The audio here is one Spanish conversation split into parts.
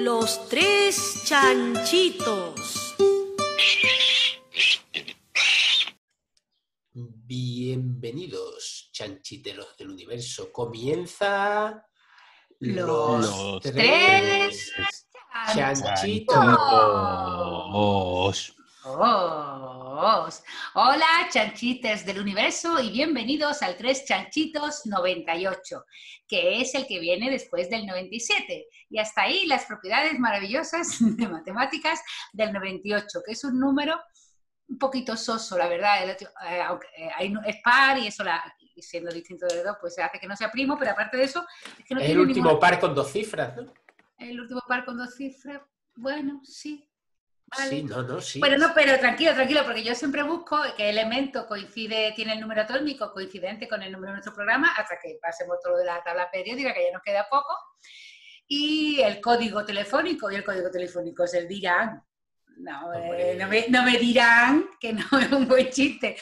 Los tres chanchitos. Bienvenidos, chanchiteros del universo. Comienza Los tres chanchitos. Hola, chanchites del universo, y bienvenidos al 3 Chanchitos 98, que es el que viene después del 97. Y hasta ahí las propiedades maravillosas de matemáticas del 98, que es un número un poquito soso, la verdad. Aunque es par y eso, y siendo distinto de dos, pues hace que no sea primo, pero aparte de eso... Es que no es el último par con dos cifras, ¿no? El último par con dos cifras, bueno, sí. Vale. Sí, sí. Bueno, no, pero tranquilo, porque yo siempre busco qué elemento tiene el número atómico coincidente con el número de nuestro programa, hasta que pasemos todo lo de la tabla periódica, que ya nos queda poco, y el código telefónico es el dirán. No me dirán que no es un buen chiste.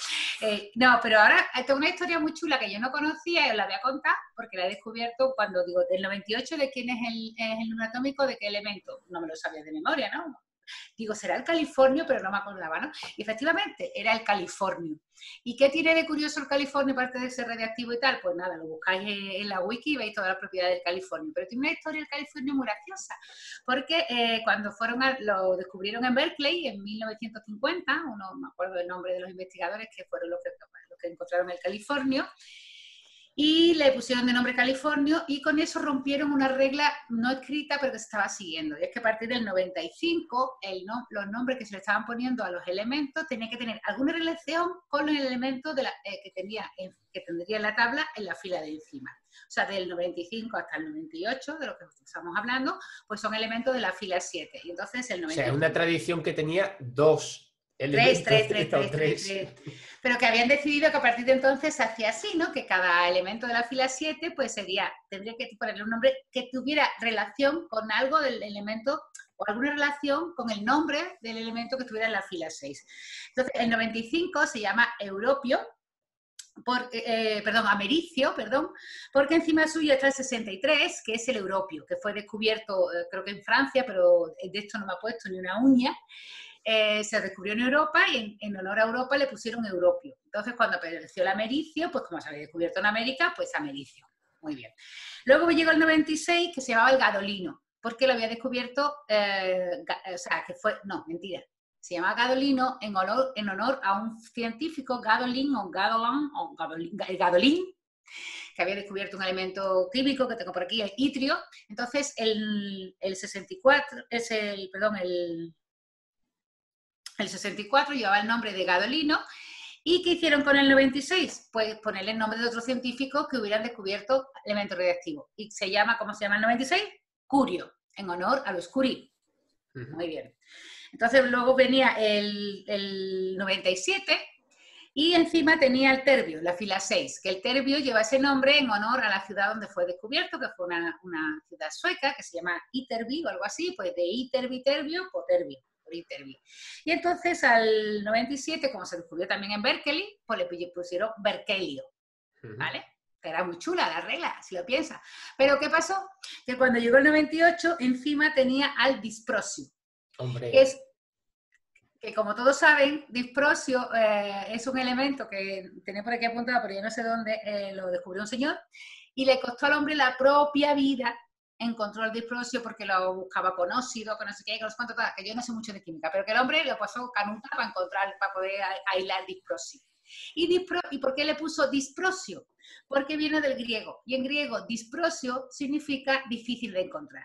No, pero ahora tengo una historia muy chula que yo no conocía y os la voy a contar porque la he descubierto cuando digo del 98, de quién es el número atómico, de qué elemento. No me lo sabía de memoria, ¿no? Digo, será el californio, pero no me acordaba, ¿no? Y efectivamente, era el californio. ¿Y qué tiene de curioso el californio, aparte de ser radiactivo y tal? Pues nada, lo buscáis en la wiki y veis toda la propiedad del californio. Pero tiene una historia del californio muy graciosa, porque cuando lo descubrieron en Berkeley en 1950, no me acuerdo el nombre de los investigadores que fueron los que encontraron el californio, y le pusieron de nombre Californio, y con eso rompieron una regla no escrita pero que se estaba siguiendo, y es que a partir del 95 los nombres que se le estaban poniendo a los elementos tenían que tener alguna relación con el elemento que tendría en la tabla en la fila de encima. O sea, del 95 hasta el 98, de lo que estamos hablando, pues son elementos de la fila 7. Y entonces el 95... O sea, es una tradición que tenía dos. Tres. Pero que habían decidido que a partir de entonces se hacía así, ¿no? Que cada elemento de la fila 7 pues tendría que ponerle un nombre que tuviera relación con algo del elemento, o alguna relación con el nombre del elemento que estuviera en la fila 6. Entonces, el 95 se llama Europio, Americio, porque encima suyo está el 63, que es el Europio, que fue descubierto, creo que en Francia, pero de esto no me ha puesto ni una uña. Se descubrió en Europa y en honor a Europa le pusieron Europio. Entonces, cuando apareció el americio, pues como se había descubierto en América, pues americio. Muy bien. Luego llegó el 96, que se llamaba el gadolino, porque lo había descubierto, se llamaba gadolino en honor a un científico, Gadolin, que había descubierto un elemento químico que tengo por aquí, el itrio. Entonces, el 64, el 64 llevaba el nombre de gadolino. ¿Y qué hicieron con el 96? Pues ponerle el nombre de otros científicos que hubieran descubierto elementos radiactivos. ¿Y cómo se llama el 96? Curio, en honor a los Curie. Muy bien. Entonces luego venía el 97 y encima tenía el terbio, la fila 6, que el terbio lleva ese nombre en honor a la ciudad donde fue descubierto, que fue una ciudad sueca que se llama Ytterby o algo así, pues de Ytterby, terbio, por terbio. Y entonces al 97, como se descubrió también en Berkeley, pues le pusieron Berkelio, ¿vale? Que era muy chula la regla, si lo piensas. Pero ¿qué pasó? Que cuando llegó el 98, encima tenía al disprosio. Hombre. Que como todos saben, disprosio es un elemento que tenía por aquí apuntado, pero yo no sé dónde, lo descubrió un señor, y le costó al hombre la propia vida. Encontró el disprosio porque lo buscaba con óxido, con no sé qué, con los cuantos, que yo no sé mucho de química, pero que el hombre lo pasó canuta para poder aislar disprosio. ¿Y por qué le puso disprosio? Porque viene del griego, y en griego disprosio significa difícil de encontrar.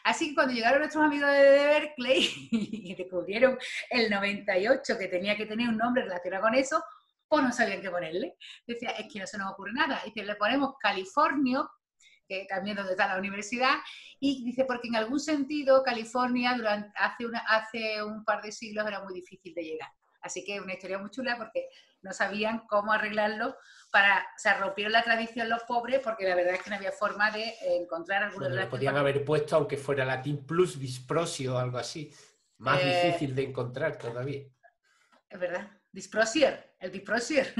Así que cuando llegaron nuestros amigos de Berkeley y descubrieron el 98 que tenía que tener un nombre relacionado con eso, pues no sabían qué ponerle. Decía, es que no se nos ocurre nada. Dice, le ponemos Californio, que también donde está la universidad, y dice, porque en algún sentido California hace un par de siglos era muy difícil de llegar. Así que es una historia muy chula porque no sabían cómo arreglarlo rompieron la tradición los pobres porque la verdad es que no había forma de encontrar alguna relación. Podían haber puesto, aunque fuera latín plus disprosio o algo así. Más difícil de encontrar todavía. Es verdad. El disprosier.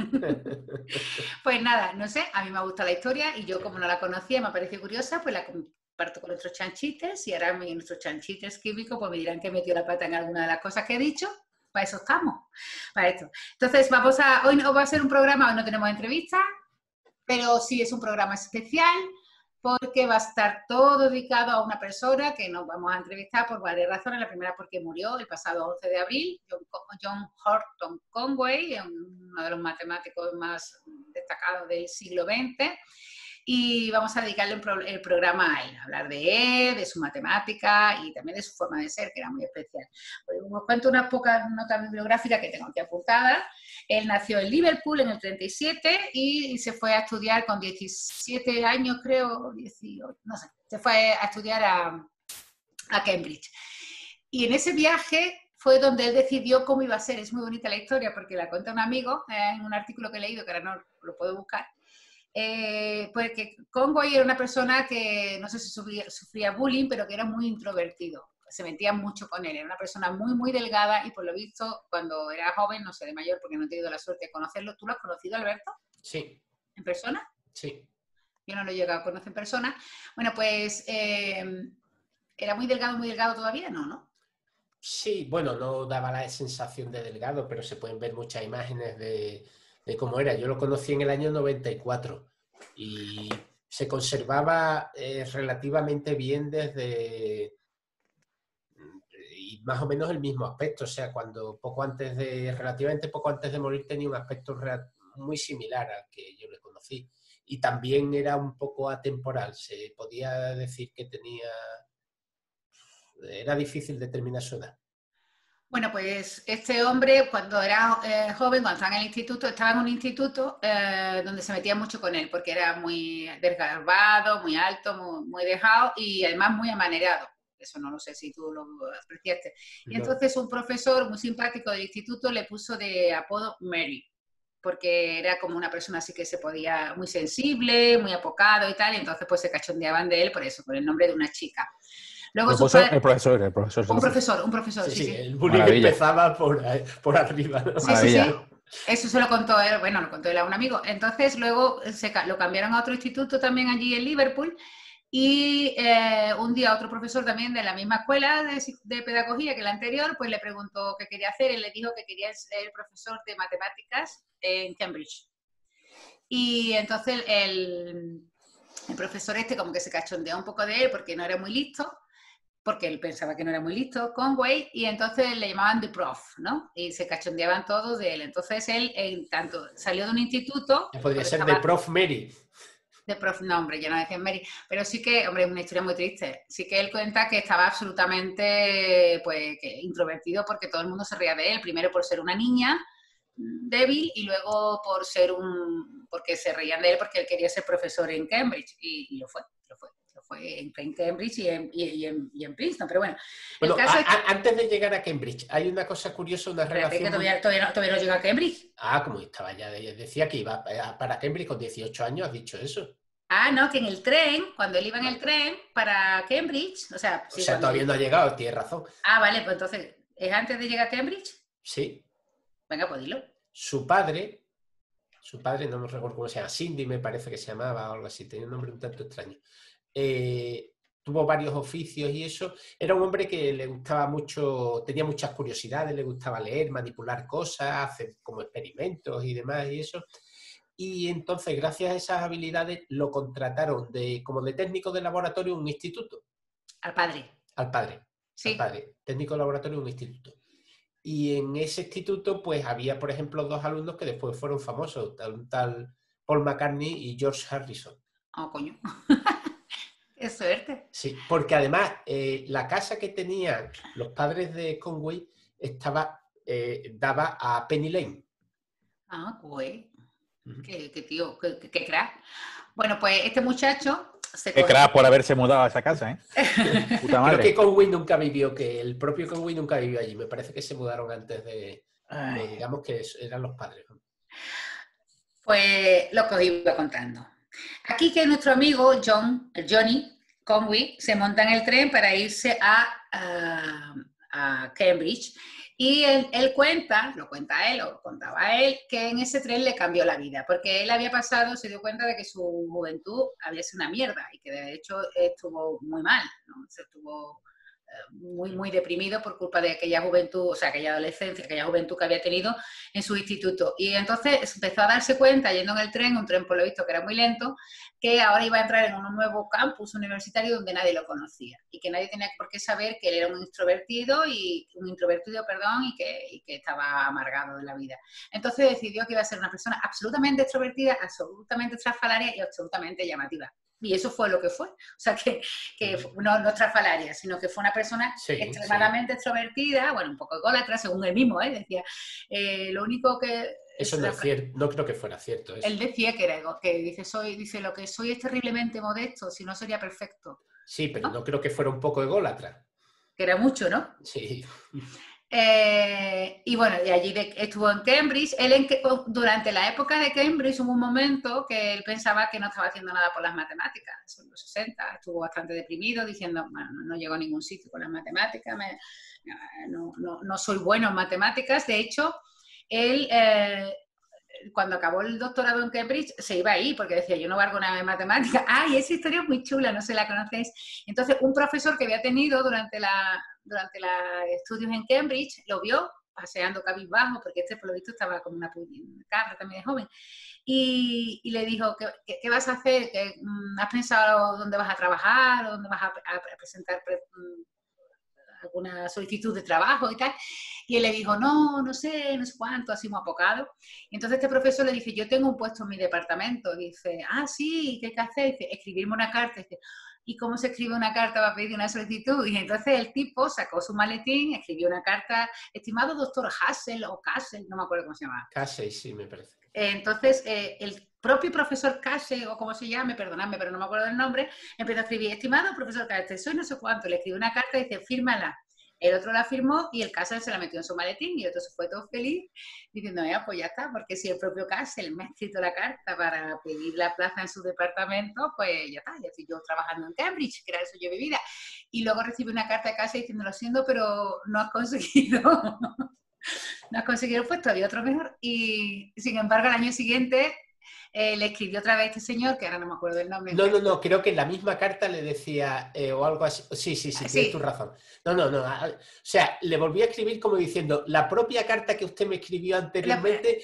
Pues nada, no sé, a mí me gusta la historia y yo como no la conocía, me pareció curiosa, pues parto con nuestros chanchites y ahora nuestros chanchites químicos pues me dirán que he metido la pata en alguna de las cosas que he dicho. Para eso estamos, para esto. Entonces, hoy no va a ser un programa, hoy no tenemos entrevistas, pero sí es un programa especial porque va a estar todo dedicado a una persona que nos vamos a entrevistar por varias razones. La primera porque murió el pasado 11 de abril, John Horton Conway, uno de los matemáticos más destacados del siglo XX. Y vamos a dedicarle el programa a él, a hablar de él, de su matemática y también de su forma de ser, que era muy especial. Pues os cuento unas pocas notas bibliográficas que tengo aquí apuntadas. Él nació en Liverpool en el 37 y se fue a estudiar con 17 años, creo, 18, no sé, se fue a estudiar a Cambridge. Y en ese viaje fue donde él decidió cómo iba a ser. Es muy bonita la historia porque la cuenta un amigo en un artículo que he leído, que ahora no lo puedo buscar. Porque Conway era una persona que no sé si sufría bullying, pero que era muy introvertido. Se metía mucho con él. Era una persona muy, muy delgada y por lo visto, cuando era joven, no sé, de mayor, porque no he tenido la suerte de conocerlo. ¿Tú lo has conocido, Alberto? Sí. ¿En persona? Sí. Yo no lo he llegado a conocer en persona. Bueno, pues era muy delgado todavía, ¿no? Sí, bueno, no daba la sensación de delgado, pero se pueden ver muchas imágenes de cómo era. Yo lo conocí en el año 94 y se conservaba relativamente bien y más o menos el mismo aspecto. O sea, relativamente poco antes de morir tenía un aspecto muy similar al que yo le conocí. Y también era un poco atemporal. Se podía decir que era difícil determinar su edad. Bueno, pues este hombre cuando era joven, cuando estaba en el instituto, estaba en un instituto donde se metía mucho con él, porque era muy desgarbado, muy alto, muy dejado y además muy amanerado. Eso no lo sé si tú lo apreciaste. Y entonces un profesor muy simpático del instituto le puso de apodo Mary, porque era como una persona así que se podía, muy sensible, muy apocado y tal, y entonces pues se cachondeaban de él por eso, por el nombre de una chica. Luego el profesor. Un profesor, sí. El bullying Maravilla. empezaba por arriba, ¿no? Sí. Eso se lo contó él, bueno, lo contó él a un amigo. Entonces luego lo cambiaron a otro instituto también allí en Liverpool y un día otro profesor también de la misma escuela de pedagogía que la anterior, pues le preguntó qué quería hacer y le dijo que quería ser profesor de matemáticas en Cambridge. Y entonces el profesor como que se cachondeó un poco de él porque no era muy listo, porque él pensaba que no era muy listo, Conway, y entonces le llamaban The Prof, ¿no? Y se cachondeaban todos de él. Entonces él, tanto salió de un instituto... Podría ser de Prof Mary. De Prof, no, hombre, ya no decían Mary. Pero sí que, hombre, es una historia muy triste. Sí que él cuenta que estaba absolutamente, pues, introvertido porque todo el mundo se reía de él. Primero por ser una niña débil y luego porque se reían de él porque él quería ser profesor en Cambridge. Y lo fue en Cambridge y en Princeton, pero bueno. El caso es que... Antes de llegar a Cambridge, hay una cosa curiosa, una relación... Que todavía no llega a Cambridge. Como estaba ya, decía que iba para Cambridge con 18 años, has dicho eso. No, que en el tren, cuando él iba en el tren para Cambridge, o sea todavía no ha llegado, tienes razón. Vale, pues entonces, ¿es antes de llegar a Cambridge? Sí. Venga, pues dilo. Su padre, no me recuerdo cómo se llama, Cindy me parece que se llamaba o algo así, tenía un nombre un tanto extraño. Tuvo varios oficios y eso. Era un hombre que le gustaba mucho, tenía muchas curiosidades, le gustaba leer, manipular cosas, hacer como experimentos y demás y eso. Y entonces, gracias a esas habilidades, lo contrataron como de técnico de laboratorio en un instituto. Al padre. Sí. Al padre, técnico de laboratorio en un instituto. Y en ese instituto, pues había, por ejemplo, 2 alumnos que después fueron famosos, un tal Paul McCartney y George Harrison. Coño. ¡Qué suerte! Sí, porque además la casa que tenían los padres de Conway daba a Penny Lane. Güey. Qué tío, qué crack. Bueno, pues este muchacho... Qué crack por haberse mudado a esa casa, ¿eh? Puta madre. Creo que Conway nunca vivió, que el propio Conway nunca vivió allí. Me parece que se mudaron antes digamos que eran los padres. Pues lo que os iba contando. Aquí que nuestro amigo Johnny Conway se monta en el tren para irse a Cambridge Y él cuenta, lo cuenta él, o lo contaba él, que en ese tren le cambió la vida, porque él había pasado, se dio cuenta de que su juventud había sido una mierda y que de hecho estuvo muy mal, ¿no? Se estuvo muy deprimido por culpa de aquella juventud, o sea, aquella adolescencia, aquella juventud que había tenido en su instituto. Y entonces empezó a darse cuenta, yendo en el tren, un tren por lo visto que era muy lento, que ahora iba a entrar en un nuevo campus universitario donde nadie lo conocía y que nadie tenía por qué saber que él era un introvertido, y que estaba amargado de la vida. Entonces decidió que iba a ser una persona absolutamente extrovertida, absolutamente estrafalaria y absolutamente llamativa. Y eso fue lo que fue. O sea, que no estrafalaria, sino que fue una persona extremadamente extrovertida, bueno, un poco ególatra, según él mismo, decía. Lo único que... Eso no es cierto, no creo que fuera cierto. Eso. Él decía que dice, lo que soy es terriblemente modesto, si no sería perfecto. Sí, pero no creo que fuera un poco ególatra. Que era mucho, ¿no? Sí. Y bueno, y allí estuvo en Cambridge. Durante la época de Cambridge hubo un momento que él pensaba que no estaba haciendo nada por las matemáticas. En los 60 estuvo bastante deprimido, diciendo, bueno, no llego a ningún sitio con las matemáticas, no soy bueno en matemáticas. De hecho, él... cuando acabó el doctorado en Cambridge, se iba ahí porque decía, yo no valgo nada en matemáticas. ¡Ay, esa historia es muy chula! No sé si la conocéis. Entonces, un profesor que había tenido durante los estudios en Cambridge lo vio paseando cabizbajo, porque por lo visto estaba como una cabra también de joven, y le dijo, ¿qué vas a hacer? ¿Has pensado dónde vas a trabajar? ¿Dónde vas a presentar alguna solicitud de trabajo y tal? Y él le dijo, no sé cuánto, así muy apocado. Y entonces este profesor le dice, yo tengo un puesto en mi departamento. Y dice, sí, ¿qué hay que hacer? Dice, escribirme una carta. Dice, ¿y cómo se escribe una carta para pedir una solicitud? Y entonces el tipo sacó su maletín, escribió una carta, estimado doctor Hassel o Castle, no me acuerdo cómo se llama. Casey, sí, me parece. Entonces, el propio profesor Casey, o como se llame, perdonadme, pero no me acuerdo del nombre, empezó a escribir, estimado profesor Casey, soy no sé cuánto, le escribió una carta y dice, fírmala. El otro la firmó y el Castle se la metió en su maletín y el otro se fue todo feliz diciendo, pues ya está, porque si el propio Castle me ha escrito la carta para pedir la plaza en su departamento, pues ya está, ya estoy yo trabajando en Cambridge, que era el sueño de mi vida. Y luego recibe una carta de Castle diciendo, lo siento, pero no has conseguido no has conseguido el puesto, había otro mejor. Y sin embargo, al año siguiente le escribió otra vez este señor, que ahora no me acuerdo del nombre. No, creo que en la misma carta le decía, o algo así, sí, tienes tu razón. O sea, le volví a escribir como diciendo, la propia carta que usted me escribió anteriormente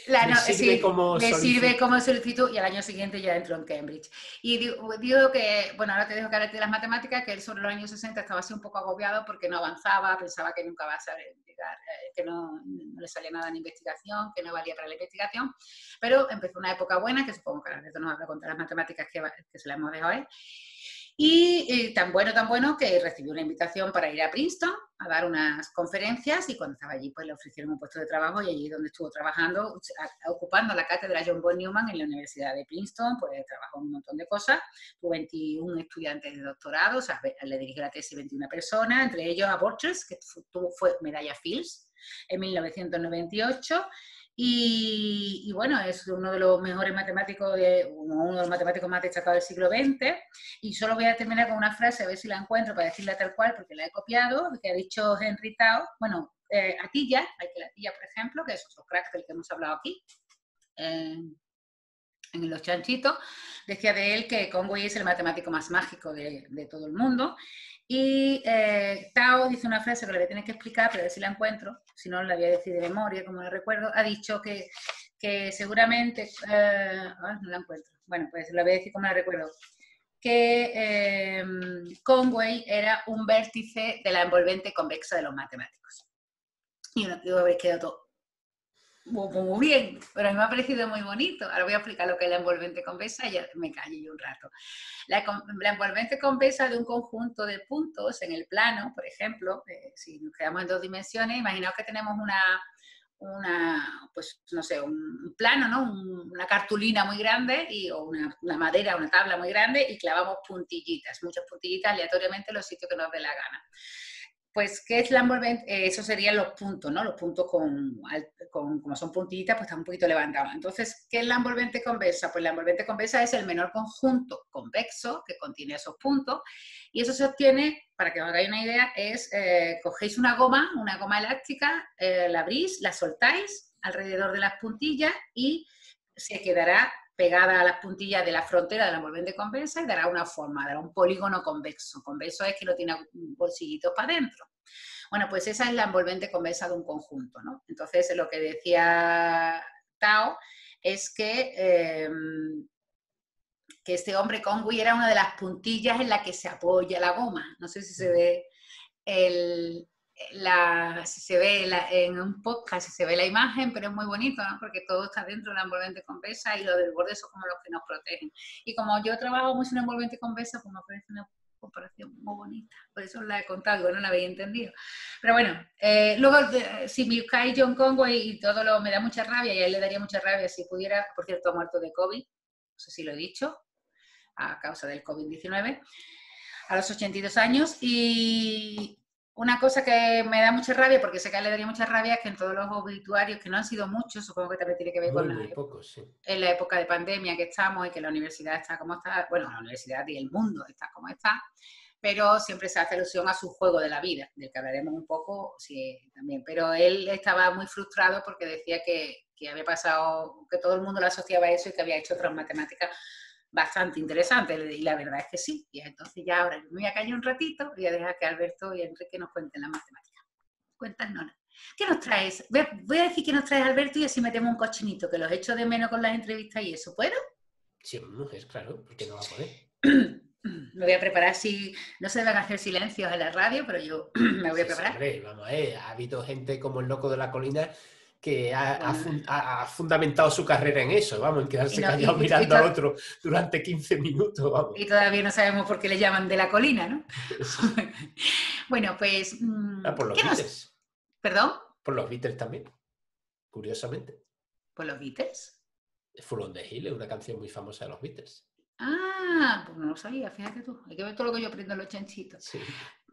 sirve como solicitud, y al año siguiente ya entró en Cambridge. Y digo que, bueno, ahora te dejo que hablarte de las matemáticas, que él sobre los años 60 estaba así un poco agobiado porque no avanzaba, pensaba que nunca va a saber llegar, que no le salía nada en investigación, que no valía para la investigación, pero empezó una época buena, que supongo que ahora nos va a contar las matemáticas que se las hemos dejado a él. Y tan bueno que recibió una invitación para ir a Princeton a dar unas conferencias, y cuando estaba allí pues le ofrecieron un puesto de trabajo, y allí donde estuvo trabajando, ocupando la cátedra John von Neumann en la Universidad de Princeton, pues trabajó en un montón de cosas, tuvo 21 estudiantes de doctorado, o sea, le dirigió la tesis 21 personas, entre ellos a Borchers, que fue medalla Fields en 1998, y bueno, es uno de los mejores matemáticos, uno de los matemáticos más destacados del siglo XX. Y solo voy a terminar con una frase, a ver si la encuentro para decirla tal cual, porque la he copiado, que ha dicho Henry Tao. Bueno, Atiyah, por ejemplo, que es otro crack del que hemos hablado aquí, en Los Chanchitos, decía de él que Conway es el matemático más mágico de todo el mundo. Y Tao dice una frase que le voy a tener que explicar, pero a ver si la encuentro, si no la voy a decir de memoria, como la recuerdo. Ha dicho que seguramente, no la encuentro, bueno, pues la voy a decir como la recuerdo, que Conway era un vértice de la envolvente convexa de los matemáticos. Y yo habréis quedado todo muy bien, pero a mí me ha parecido muy bonito. Ahora voy a explicar lo que es la envolvente convexa y ya me callo yo un rato. La envolvente convexa de un conjunto de puntos en el plano, por ejemplo, si nos quedamos en 2 dimensiones, imaginaos que tenemos pues no sé, un plano, ¿no? Una cartulina muy grande o una madera, una tabla muy grande, y clavamos puntillitas, muchas puntillitas aleatoriamente en los sitios que nos dé la gana. Pues, ¿qué es la envolvente? Eso serían los puntos, ¿no? Los puntos como son puntillitas, pues están un poquito levantados. Entonces, ¿qué es la envolvente convexa? Pues la envolvente convexa es el menor conjunto convexo que contiene esos puntos, y eso se obtiene, para que os hagáis una idea, cogéis una goma elástica, la abrís, la soltáis alrededor de las puntillas y se quedará pegada a las puntillas de la frontera de la envolvente convexa y dará una forma, dará un polígono convexo. Convexo es que no tiene bolsillitos para adentro. Bueno, pues esa es la envolvente convexa de un conjunto, ¿no? Entonces, lo que decía Tao es que este hombre Conway era una de las puntillas en la que se apoya la goma. No sé si se ve en un podcast, si se ve la imagen, pero es muy bonito, ¿no? Porque todo está dentro de la envolvente convexa y los del borde son como los que nos protegen. Y como yo trabajo mucho en envolvente convexa, pues me parece una comparación muy bonita. Por eso la he contado, igual no la habéis entendido. Pero bueno, luego, si me buscáis John Conway y todo me da mucha rabia, y a él le daría mucha rabia si pudiera, por cierto, ha muerto de COVID, no sé si lo he dicho, a causa del COVID-19, a los 82 años, y una cosa que me da mucha rabia, porque sé que a él le daría mucha rabia, es que en todos los obituarios, que no han sido muchos, supongo que también tiene que ver con en la época de pandemia que estamos y que la universidad está como está, bueno, la universidad y el mundo está como está, pero siempre se hace alusión a su juego de la vida, del que hablaremos un poco también. Pero él estaba muy frustrado porque decía que había pasado, que todo el mundo le asociaba a eso y que había hecho otras matemáticas bastante interesante, y la verdad es que sí. Y entonces ya ahora me voy a callar un ratito y voy a dejar que Alberto y Enrique nos cuenten la matemática. Cuéntanos. ¿Qué nos traes? Voy a decir que nos traes, Alberto, y así metemos un cochinito, que los echo de menos con las entrevistas y eso. ¿Puedo? Sí, mujer, claro, porque no va a poder. Me voy a preparar, si no se van a hacer silencios en la radio, pero yo me voy a preparar. Hombre, vamos a ver, ha habido gente como el loco de la colina que ha fundamentado su carrera en eso, vamos, en quedarse callado mirando al otro durante 15 minutos, vamos. Y todavía no sabemos por qué le llaman de la colina, ¿no? Bueno, pues... por los Beatles. ¿Perdón? Por los Beatles también, curiosamente. ¿Por los Beatles? Full on the Hill es una canción muy famosa de los Beatles. Ah, pues no lo sabía, fíjate tú. Hay que ver todo lo que yo aprendo en los chanchitos. Sí.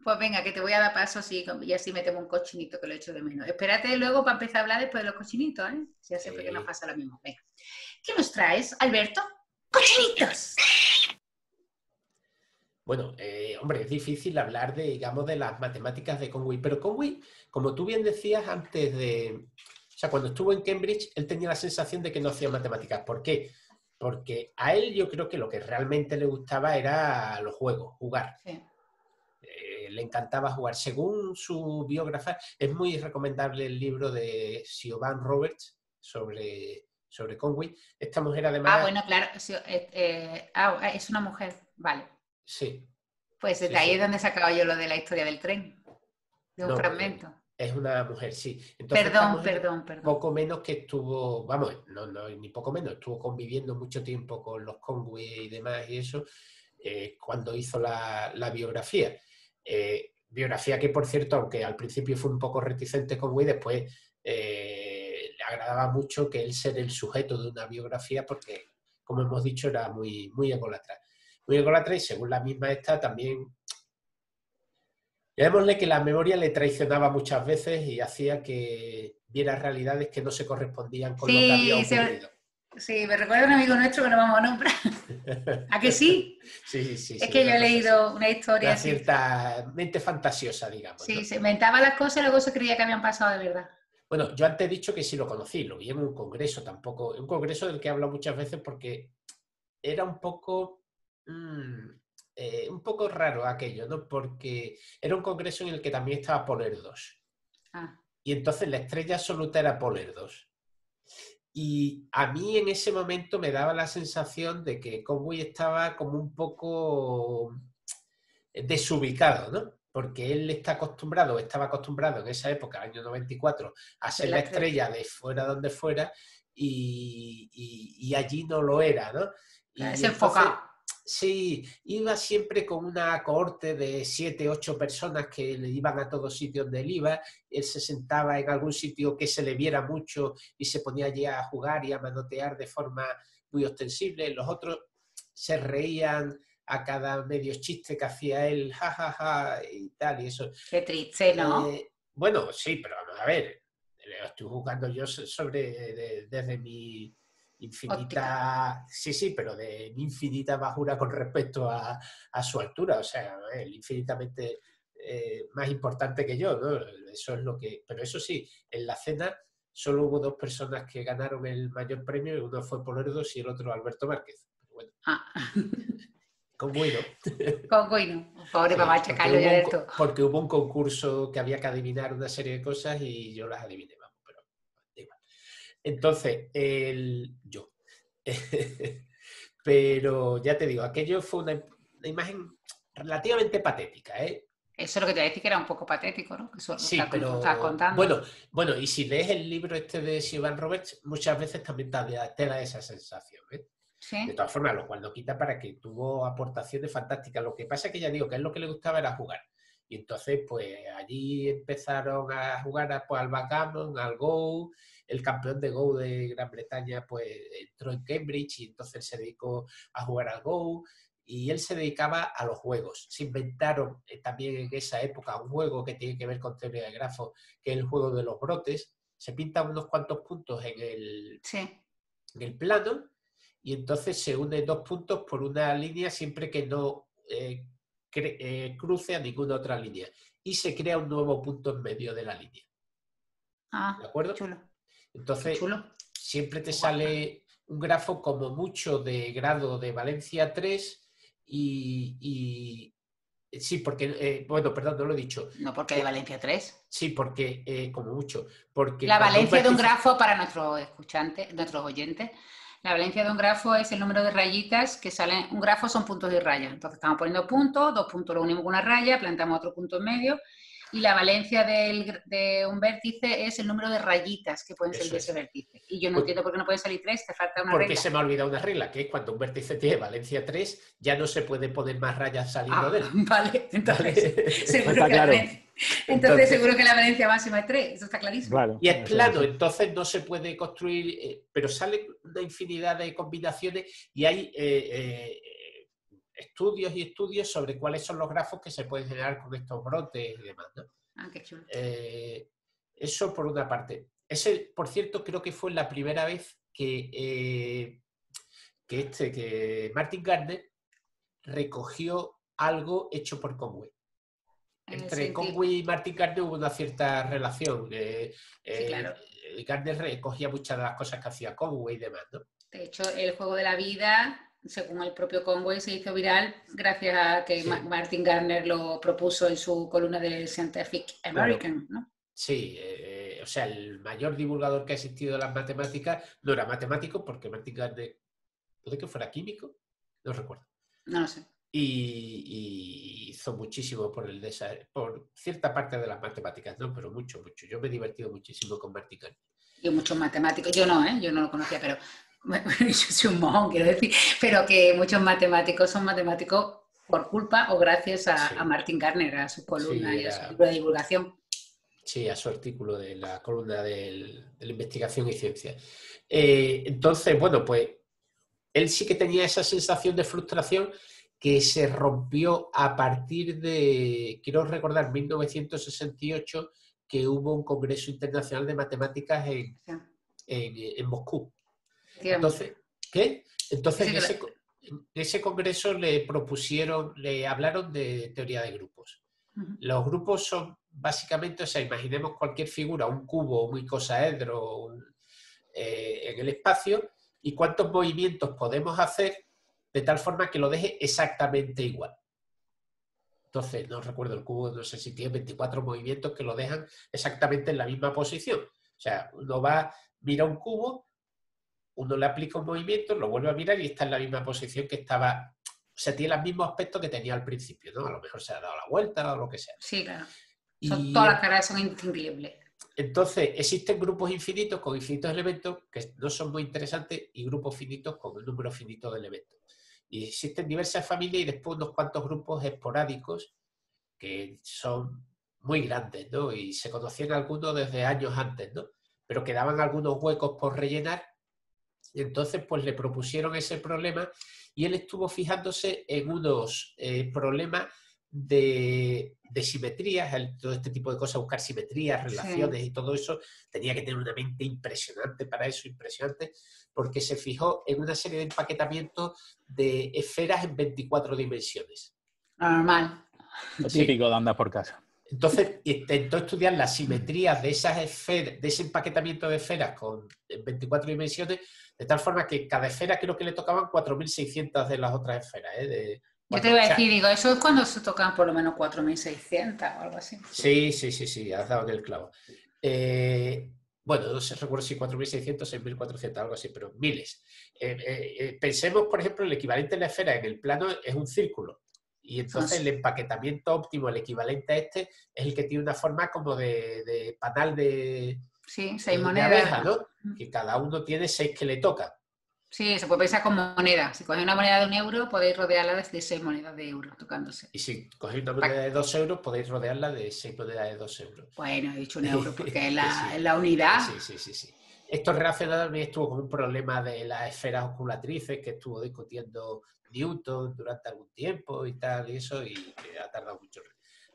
Pues venga, que te voy a dar paso y así metemos un cochinito que lo echo de menos. Espérate luego para empezar a hablar después de los cochinitos, ¿eh? Ya siempre que nos pasa lo mismo. Venga. ¿Qué nos traes, Alberto? ¡Cochinitos! Bueno, hombre, es difícil hablar digamos, de las matemáticas de Conway, pero Conway, como tú bien decías antes o sea, cuando estuvo en Cambridge, él tenía la sensación de que no hacía matemáticas. ¿Por qué? Porque a él yo creo que lo que realmente le gustaba era los juegos, jugar. Sí. Le encantaba jugar. Según su biógrafa, es muy recomendable el libro de Siobhan Roberts sobre Conway. Esta mujer además... Ah, bueno, claro. Es una mujer, vale. Sí. Pues desde ahí es donde sacaba yo lo de la historia del tren, de un fragmento. Es una mujer, sí. Entonces, perdón. Poco menos que estuvo, vamos, no, ni poco menos, estuvo conviviendo mucho tiempo con los Conway y demás y eso, cuando hizo la biografía. Biografía que, por cierto, aunque al principio fue un poco reticente Conway, después le agradaba mucho que él ser el sujeto de una biografía porque, como hemos dicho, era muy, muy ególatra. Muy ególatra y según la misma esta también... Llamémosle que la memoria le traicionaba muchas veces y hacía que viera realidades que no se correspondían con lo que había ocurrido. Sí, me recuerda a un amigo nuestro que no vamos a nombrar. ¿A que sí? Sí. Es que yo he leído una historia así. Cierta mente fantasiosa, digamos. Sí, ¿no? Se inventaba las cosas y luego se creía que habían pasado de verdad. Bueno, yo antes he dicho que sí lo conocí, lo vi en un congreso tampoco. Un congreso del que he hablado muchas veces porque era un poco raro aquello, ¿no? Porque era un congreso en el que también estaba Paul Erdos. Y entonces la estrella absoluta era Paul Erdos. Y a mí en ese momento me daba la sensación de que Conway estaba como un poco desubicado, ¿no? Porque él estaba acostumbrado en esa época, año 94, a ser la estrella de fuera donde fuera y allí no lo era, ¿no? Y desenfocado. Sí, iba siempre con una cohorte de 7, 8 personas que le iban a todos sitios donde él iba. Él se sentaba en algún sitio que se le viera mucho y se ponía allí a jugar y a manotear de forma muy ostensible. Los otros se reían a cada medio chiste que hacía él, jajaja, y tal, y eso. Qué triste, ¿no? Bueno, sí, pero vamos a ver, lo estoy jugando yo desde mi infinita... Sí, pero de mi infinita bajura con respecto a su altura, o sea, él infinitamente más importante que yo, ¿no? Eso es lo que... Pero eso sí, en la cena solo hubo 2 personas que ganaron el mayor premio, y uno fue Paul Erdos y el otro Alberto Márquez. Pero bueno. Con Guido. Con Guido. Pobre para machacarlo ya del todo. Porque hubo un concurso que había que adivinar una serie de cosas y yo las adiviné, vamos, pero igual. Entonces, yo. Pero ya te digo, aquello fue una imagen relativamente patética, ¿eh? Eso es lo que te voy a decir, que era un poco patético, ¿no? Eso sí, pero estás contando. Bueno, y si lees el libro este de Siobhan Roberts, muchas veces también te da esa sensación, ¿eh? ¿Sí? De todas formas, lo cual no quita para que tuvo aportaciones fantásticas. Lo que pasa es que ya digo que es lo que le gustaba era jugar. Y entonces, pues allí empezaron a jugar al backgammon, al Go. El campeón de Go de Gran Bretaña, pues entró en Cambridge y entonces se dedicó a jugar al Go. Y él se dedicaba a los juegos. Se inventaron también en esa época un juego que tiene que ver con teoría de grafos, que es el juego de los brotes. Se pintan unos cuantos puntos en el plano, y entonces se unen 2 puntos por una línea siempre que no cruce a ninguna otra línea. Y se crea un nuevo punto en medio de la línea. ¿De acuerdo? Chulo. Entonces, chulo. Siempre te sale un grafo como mucho de grado de Valencia 3 y sí, porque, bueno, perdón, no lo he dicho. No, porque de Valencia 3. Sí, porque, como mucho. Porque la valencia de un grafo, para nuestros escuchantes, nuestros oyentes, la valencia de un grafo es el número de rayitas que salen. Un grafo son puntos y rayas. Entonces estamos poniendo puntos, 2 puntos lo unimos con una raya, plantamos otro punto en medio. Y la valencia de un vértice es el número de rayitas que pueden salir de ese vértice. Y yo no entiendo por qué no pueden salir 3, te falta una regla. Porque se me ha olvidado una regla, que es cuando un vértice tiene valencia 3, ya no se puede poner más rayas saliendo de él. Vale, entonces, seguro que claro. Entonces seguro que la valencia máxima es 3, eso está clarísimo. Claro, y es plano, entonces no se puede construir, pero salen una infinidad de combinaciones y hay estudios sobre cuáles son los grafos que se pueden generar con estos brotes y demás, ¿no? Qué chulo. Eso por una parte. Ese, por cierto, creo que fue la primera vez que Martin Gardner recogió algo hecho por Conway. Entre Conway y Martin Gardner hubo una cierta relación. Sí, claro. Gardner recogía muchas de las cosas que hacía Conway y demás, ¿no? De hecho, el juego de la vida, según el propio Conway, se hizo viral gracias a que Martin Gardner lo propuso en su columna de Scientific American, ¿no? Sí, o sea, el mayor divulgador que ha existido de las matemáticas no era matemático, porque Martin Gardner, ¿puede que fuera químico? No recuerdo. No lo sé. Y hizo muchísimo por cierta parte de las matemáticas, ¿no? Pero mucho. Yo me he divertido muchísimo con Martin Gardner. Y muchos matemáticos, yo no lo conocía, pero yo soy un mojón, quiero decir, pero que muchos matemáticos son matemáticos por culpa o gracias a Martin Gardner, a su columna y a su libro de divulgación. Sí, a su artículo de la columna de la investigación y ciencia. Entonces, bueno, pues él sí que tenía esa sensación de frustración que se rompió a partir de, quiero recordar, 1968, que hubo un Congreso Internacional de Matemáticas en Moscú. Entonces, ¿qué? Entonces, en ese congreso le hablaron de teoría de grupos. Los grupos son básicamente, o sea, imaginemos cualquier figura, un cubo, un icosaedro en el espacio, y cuántos movimientos podemos hacer de tal forma que lo deje exactamente igual. Entonces, no recuerdo el cubo, no sé si tiene 24 movimientos que lo dejan exactamente en la misma posición. O sea, uno mira un cubo, uno le aplica un movimiento, lo vuelve a mirar y está en la misma posición que estaba. O sea, tiene el mismo aspecto que tenía al principio, ¿no? A lo mejor se ha dado la vuelta o lo que sea. Sí, claro. Todas las caras son indistinguibles. Entonces, existen grupos infinitos con infinitos elementos que no son muy interesantes y grupos finitos con un número finito de elementos. Y existen diversas familias y después unos cuantos grupos esporádicos que son muy grandes, ¿no? Y se conocían algunos desde años antes, ¿no? Pero quedaban algunos huecos por rellenar. Y entonces, pues le propusieron ese problema y él estuvo fijándose en unos problemas de simetrías, todo este tipo de cosas, buscar simetrías, relaciones y todo eso. Tenía que tener una mente impresionante para eso, impresionante, porque se fijó en una serie de empaquetamientos de esferas en 24 dimensiones. Normal. Lo típico de andar por casa. Entonces intentó estudiar las simetrías de esas esferas, de ese empaquetamiento de esferas en 24 dimensiones, de tal forma que cada esfera creo que le tocaban 4.600 de las otras esferas. Yo te iba a decir, digo, eso es cuando se tocan por lo menos 4.600 o algo así. Sí, has dado en el clavo. Bueno, no sé, recuerdo si 4.600, 6.400, algo así, pero miles. Pensemos, por ejemplo, el equivalente de la esfera en el plano es un círculo. Y entonces el empaquetamiento óptimo, el equivalente a este, es el que tiene una forma como de panal de, 6 de monedas. abeja, ¿no? Que cada uno tiene 6 que le tocan. Sí, se puede pensar como moneda. Si cogéis una moneda de 1 euro, podéis rodearla de 6 monedas de euro tocándose. Y si cogéis una moneda de 2 euros, podéis rodearla de 6 monedas de 2 euros. Bueno, he dicho 1 euro porque es la unidad. Sí. Esto relacionado también estuvo con un problema de las esferas osculatrices que estuvo discutiendo Newton durante algún tiempo y tal, y eso, y que ha tardado mucho.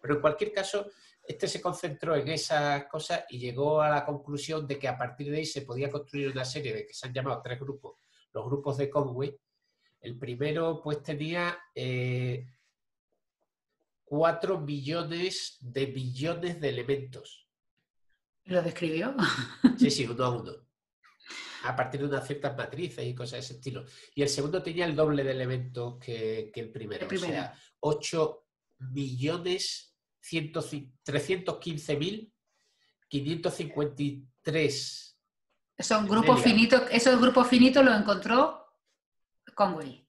Pero en cualquier caso, este se concentró en esas cosas y llegó a la conclusión de que a partir de ahí se podía construir una serie de que se han llamado 3 grupos, los grupos de Conway. El primero pues tenía 4 billones de elementos. ¿Lo describió? Sí, uno a uno. A partir de unas ciertas matrices y cosas de ese estilo. Y el segundo tenía el doble de elementos que el primero. O sea, 8.315.553. Esos grupos finitos los encontró Conway.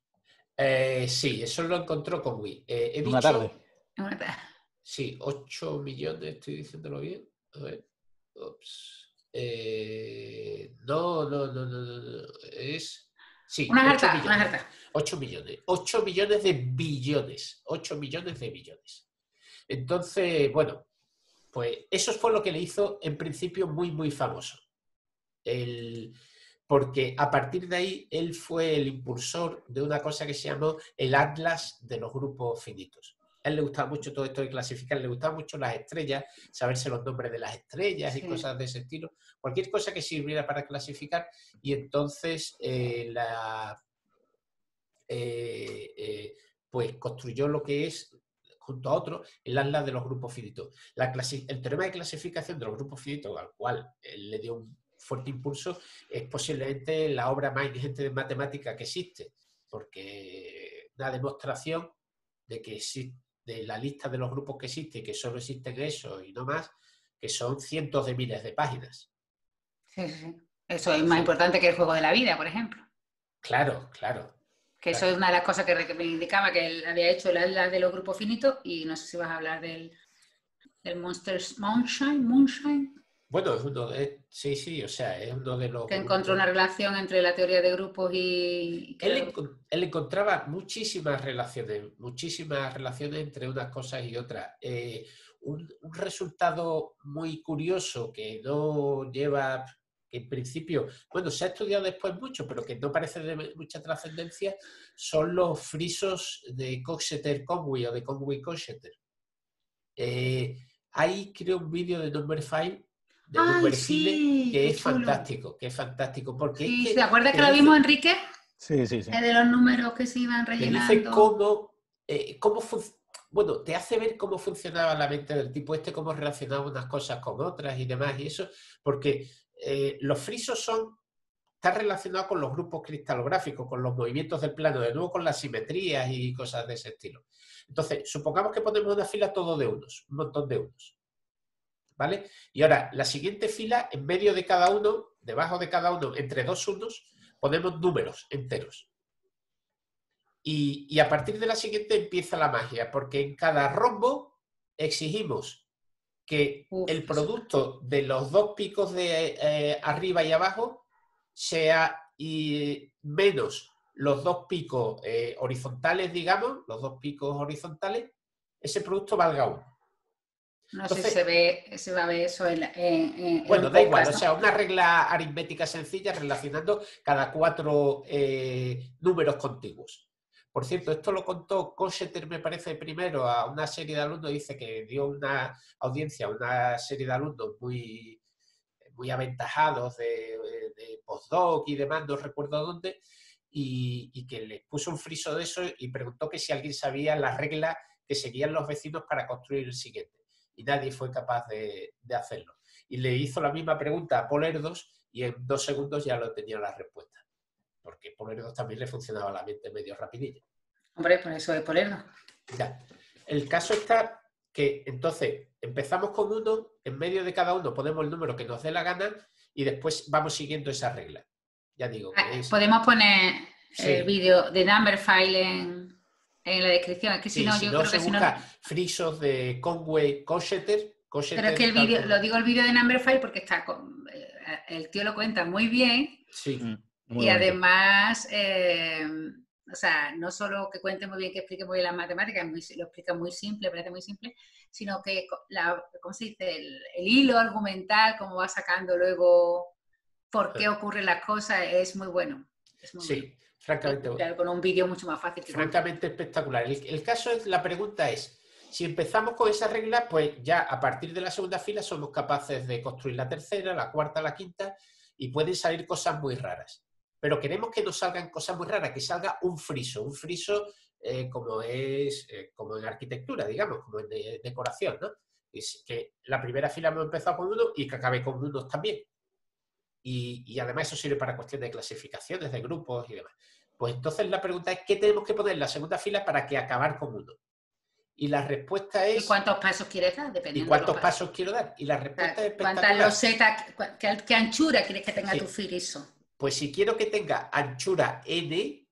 Sí, eso lo encontró Conway. Una tarde. Sí, 8 millones, estoy diciéndolo bien. A ver. Ups. No. Es. Sí, una 8 jarta, millones. Una jarta. 8 millones. 8 millones de billones. 8 millones de billones. Entonces, bueno, pues eso fue lo que le hizo en principio muy, muy famoso. Porque a partir de ahí él fue el impulsor de una cosa que se llamó el Atlas de los grupos finitos. A él le gustaba mucho todo esto de clasificar, le gustaban mucho las estrellas, saberse los nombres de las estrellas y cosas de ese estilo. Cualquier cosa que sirviera para clasificar. Y entonces pues construyó lo que es, junto a otro, el Atlas de los grupos finitos. El teorema de clasificación de los grupos finitos, al cual él le dio un fuerte impulso, es posiblemente la obra más ingente de matemática que existe, porque una demostración de que de la lista de los grupos que existe y que solo existen esos y no más, que son cientos de miles de páginas. Sí. Eso es más importante que el juego de la vida, por ejemplo. Claro. Que eso es una de las cosas que me indicaba que él había hecho el Atlas de los grupos finitos, y no sé si vas a hablar del Monsters Moonshine. Bueno, es uno de... Sí, o sea, es uno de los... Que encontró una relación entre la teoría de grupos y... Él encontraba muchísimas relaciones entre unas cosas y otras. Un resultado muy curioso que no lleva... que en principio, bueno, se ha estudiado después mucho, pero que no parece de mucha trascendencia, son los frisos de Coxeter-Conway o de Conway-Coxeter. Hay, creo, un vídeo de Numberphile, que es fantástico, porque sí, ¿te acuerdas que lo vimos, Enrique? Sí. De los números que se iban rellenando. Te dice cómo bueno, te hace ver cómo funcionaba la mente del tipo cómo relacionaba unas cosas con otras y demás, y eso, porque los frisos están relacionados con los grupos cristalográficos, con los movimientos del plano, de nuevo con las simetrías y cosas de ese estilo. Entonces, supongamos que ponemos una fila todo de unos, un montón de unos, ¿vale? Y ahora, la siguiente fila, en medio de cada uno, debajo de cada uno, entre dos unos, ponemos números enteros. Y a partir de la siguiente empieza la magia, porque en cada rombo exigimos que el producto de los dos picos de arriba y abajo sea menos los dos picos horizontales, digamos, los dos picos horizontales, ese producto valga 1. No Entonces, sé si se va a ver eso en bueno, da igual, ¿no? O sea, una regla aritmética sencilla relacionando cada 4 números contiguos. Por cierto, esto lo contó Coseter, me parece, primero a una serie de alumnos. Dice que dio una audiencia a una serie de alumnos muy, muy aventajados de postdoc y demás, no recuerdo dónde, y que les puso un friso de eso y preguntó que si alguien sabía las reglas que seguían los vecinos para construir el siguiente. Y nadie fue capaz de hacerlo. Y le hizo la misma pregunta a Paul Erdos y en 2 segundos ya lo tenía la respuesta. Porque Paul Erdos también le funcionaba la mente medio rapidillo. Hombre, por eso es ponerlo. Ya. El caso está que entonces empezamos con uno, en medio de cada uno ponemos el número que nos dé la gana y después vamos siguiendo esa regla. Ya digo que es... Podemos poner Sí. el vídeo de Numberphile en la descripción. Es que si Sí, no, si yo no creo se que si no. busca frisos de Conway Coseter. Pero es que el vídeo, lo digo el vídeo de Numberphile porque está el tío lo cuenta muy bien. Sí. Muy Y bonito. además, o sea, no solo que cuente muy bien, que explique muy bien las matemáticas, lo explica muy simple, parece muy simple, sino que, ¿cómo se dice? El hilo argumental, cómo va sacando luego por qué ocurren las cosas, es muy bueno. Es muy bueno. Sí, francamente. Claro, con un vídeo mucho más fácil. Francamente espectacular. El caso es, la pregunta es, si empezamos con esa regla, pues ya a partir de la segunda fila somos capaces de construir la tercera, la cuarta, la quinta, y pueden salir cosas muy raras. Pero queremos que nos salgan cosas muy raras, que salga un friso como es como en arquitectura, digamos, como en decoración, ¿no? Es que la primera fila hemos empezado con uno y que acabe con unos también. Y además eso sirve para cuestiones de clasificaciones, de grupos y demás. Pues entonces la pregunta es, ¿qué tenemos que poner en la segunda fila para que acabar con uno? Y la respuesta es... ¿Y cuántos pasos quieres dar? ¿Y cuántos pasos quiero dar? Y la respuesta es espectacular. ¿Cuántas losetas, qué anchura quieres que tenga Sí. tu friso? Pues si quiero que tenga anchura n,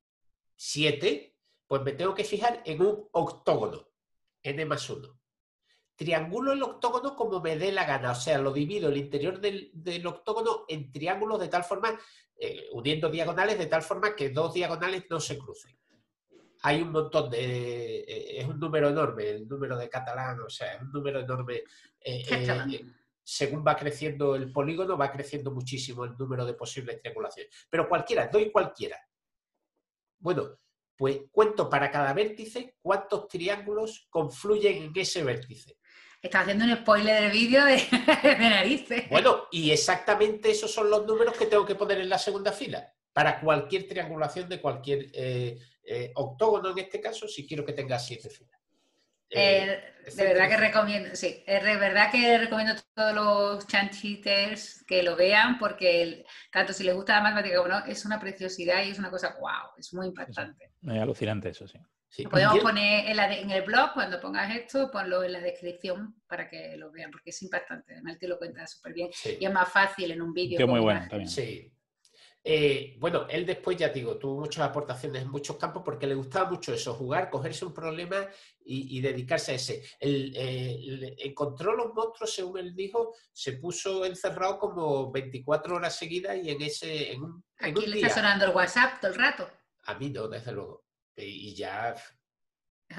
7, pues me tengo que fijar en un octógono, n más 1. Triangulo el octógono como me dé la gana, o sea, lo divido el interior del octógono en triángulos de tal forma, uniendo diagonales de tal forma que 2 diagonales no se crucen. Hay un montón es un número enorme, el número de catalán, o sea, es un número enorme. Según va creciendo el polígono, va creciendo muchísimo el número de posibles triangulaciones. Pero cualquiera, doy cualquiera. Bueno, pues cuento para cada vértice cuántos triángulos confluyen en ese vértice. Estás haciendo un spoiler del vídeo de narices. Bueno, y exactamente esos son los números que tengo que poner en la segunda fila. Para cualquier triangulación de cualquier octógono, en este caso, si quiero que tenga 7 filas. De verdad que recomiendo, sí, es de verdad que recomiendo a todos los chanchiters que lo vean porque tanto si les gusta la matemática como no, es una preciosidad y es una cosa, wow, es muy impactante. Es alucinante eso, sí. Sí. Lo podemos poner en el blog, cuando pongas esto, ponlo en la descripción para que lo vean, porque es impactante. Además, el tío lo cuenta súper bien. Sí. Y es más fácil en un vídeo. Tío muy bueno también. Sí. Bueno, él después, ya digo, tuvo muchas aportaciones en muchos campos porque le gustaba mucho eso, jugar, cogerse un problema y dedicarse a ese. Encontró los monstruos, según él dijo, se puso encerrado como 24 horas seguidas y Aquí le está sonando el WhatsApp todo el rato. A mí no, desde luego. Y ya...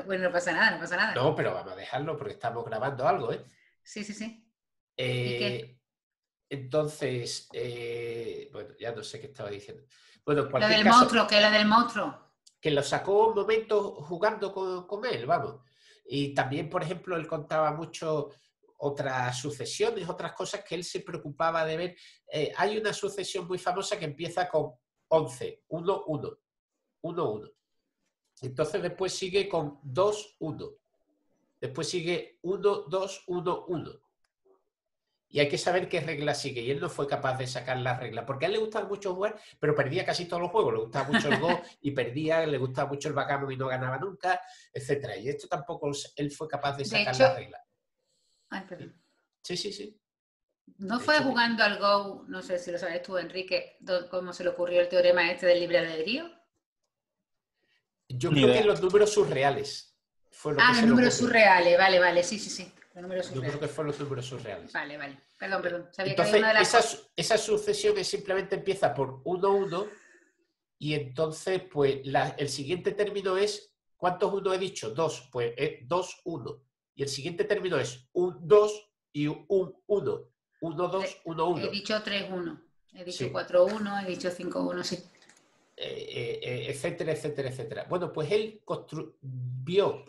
Bueno, no pasa nada, no pasa nada. No, pero vamos a dejarlo porque estamos grabando algo, ¿eh? Sí. ¿Y qué? Entonces, bueno, ya no sé qué estaba diciendo. Bueno, en cualquier caso, monstruo, que es lo del monstruo. Que lo sacó un momento jugando con él, vamos. Y también, por ejemplo, él contaba mucho otras sucesiones, otras cosas que él se preocupaba de ver. Hay una sucesión muy famosa que empieza con 11, 1, 1, 1, 1. Entonces después sigue con 2, 1. Después sigue 1, 2, 1, 1. Y hay que saber qué regla sigue. Y él no fue capaz de sacar la regla. Porque a él le gustaba mucho jugar, pero perdía casi todos los juegos. Le gustaba mucho el Go y perdía. Le gustaba mucho el backgammon y no ganaba nunca, etc. Y esto tampoco él fue capaz de sacar la regla. Ay, perdón. Sí. ¿No fue jugando al Go, no sé si lo sabes tú, Enrique, cómo se le ocurrió el teorema este del libre albedrío? Yo creo que los números surreales. Los números surreales, vale, sí. Yo creo que fueron los números surreales. Vale. Perdón. Sabía entonces, que había una de esa sucesión simplemente empieza por 1, 1 y entonces, pues, el siguiente término es, ¿cuántos 1 he dicho? 2, pues es 2, 1. Y el siguiente término es 1, 2 y 1, 1. 1, 2, 1, 1. He dicho 3, 1. He dicho 4, 1, he dicho 5, 1, sí. etcétera, etcétera, etcétera. Bueno, pues él construyó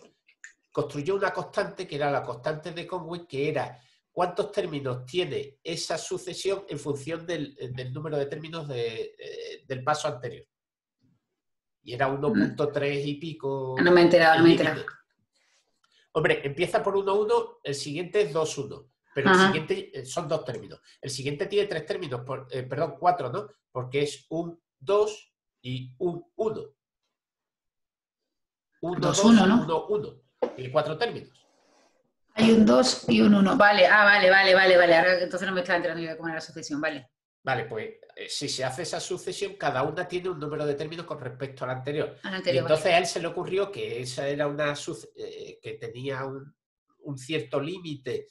una constante que era la constante de Conway, que era cuántos términos tiene esa sucesión en función del número de términos del paso anterior. Y era 1.3 y pico. No me he enterado, no me he enterado. Hombre, empieza por 1,1, el siguiente es 2,1. Pero el siguiente son 2 términos. El siguiente tiene 3 términos, perdón, 4, ¿no? Porque es un 2 y un 1. 1, 2, 1, 1. Tiene 4 términos. Hay un 2 y un 1. Vale, vale. Ahora entonces no me estaba enterando yo de cómo era la sucesión, vale. Vale, pues si se hace esa sucesión, cada una tiene un número de términos con respecto a la anterior. Y entonces a él se le ocurrió que esa era que tenía un cierto límite,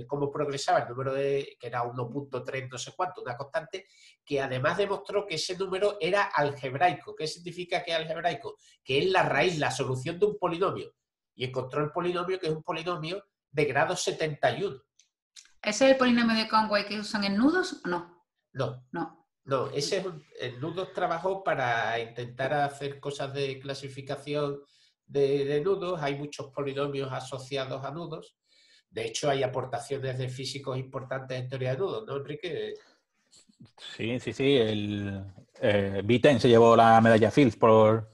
cómo progresaba el número que era 1.3 no sé cuánto, una constante, que además demostró que ese número era algebraico. ¿Qué significa que es algebraico? Que es la raíz, la solución de un polinomio. Y encontró el polinomio, que es un polinomio de grado 71. ¿Ese es el polinomio de Conway que usan en nudos o no? No, ese es el nudos trabajó para intentar hacer cosas de clasificación de nudos. Hay muchos polinomios asociados a nudos. De hecho, hay aportaciones de físicos importantes en teoría de nudos, ¿no, Enrique? Sí. Witten se llevó la medalla Fields por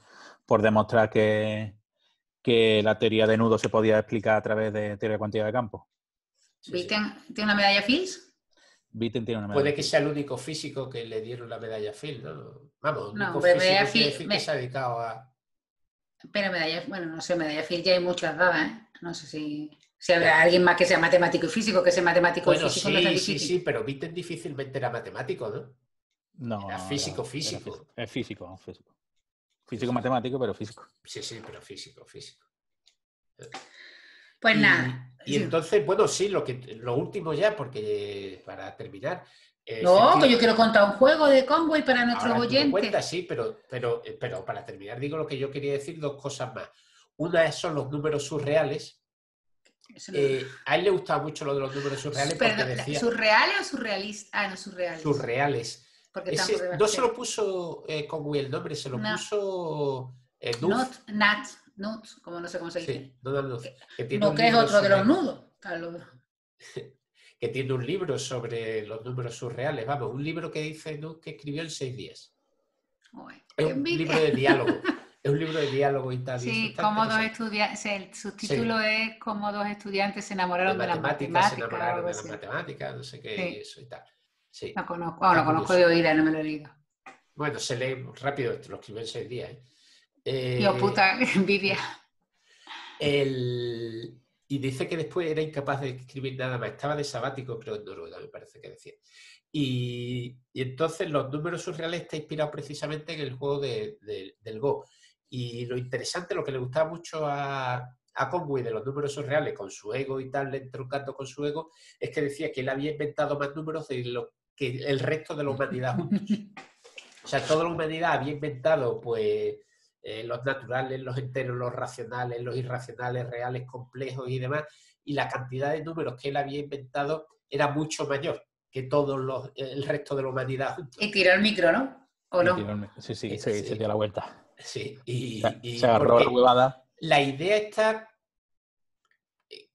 demostrar que la teoría de nudos se podía explicar a través de teoría cuántica de campo. ¿Witten tiene una medalla Fields? Witten tiene una medalla. Puede que sea el único físico que le dieron la medalla Fields, ¿no? Vamos, No, único pero físico medalla quiere Fields, decir que se ha dedicado a... Pero medalla, bueno, no sé, medalla Fields ya hay muchas dadas, ¿eh? No sé si habrá alguien más que sea matemático y físico, que sea matemático y físico no es tan difícil. Sí, pero Witten difícilmente era matemático, ¿no? No, era físico. Es físico. Físico matemático, pero físico. Sí, pero físico. Pues nada. Y entonces, bueno, sí, lo último ya, porque para terminar... No, que yo quiero contar un juego de Conway para nuestros oyentes. Cuentas, sí, pero para terminar digo lo que yo quería decir, 2 cosas más. Una son los números surreales. A él le gustaba mucho lo de los números surreales porque decía... ¿Surreales o surrealistas? Ah, no, surreales. Surreales. No se lo puso Conway el nombre, se lo puso Nutt, como no sé cómo se dice. Sí, Donald Knuth. Que es otro de los nudos. Que tiene un libro sobre los números surreales. Vamos, un libro que dice Knuth que escribió en 6 días. Es un libro de diálogo. Es un libro de diálogo y tal. Sí, como 2 estudiantes. El subtítulo es como 2 estudiantes se enamoraron de las matemáticas. Se enamoraron de las matemáticas, no sé qué, y eso y tal. Sí. Lo conozco, lo conozco de oída, no me lo he leído. Bueno, se lee rápido, lo escribió en 6 días. Dios puta, envidia. Y dice que después era incapaz de escribir nada más. Estaba de sabático, creo, en Noruega, me parece que decía. Y entonces los números surreales está inspirado precisamente en el juego del Go. Y lo interesante, lo que le gustaba mucho a Conway de los números surreales, con su ego y tal, entroncando con su ego, es que decía que él había inventado más números de lo que el resto de la humanidad juntos. O sea, toda la humanidad había inventado, pues... los naturales, los enteros, los racionales, los irracionales, reales, complejos y demás, y la cantidad de números que él había inventado era mucho mayor que el resto de la humanidad juntos. Y tiró el micro, ¿no? ¿O no? Sí, se dio la vuelta. Sí, se agarró la huevada. La idea está...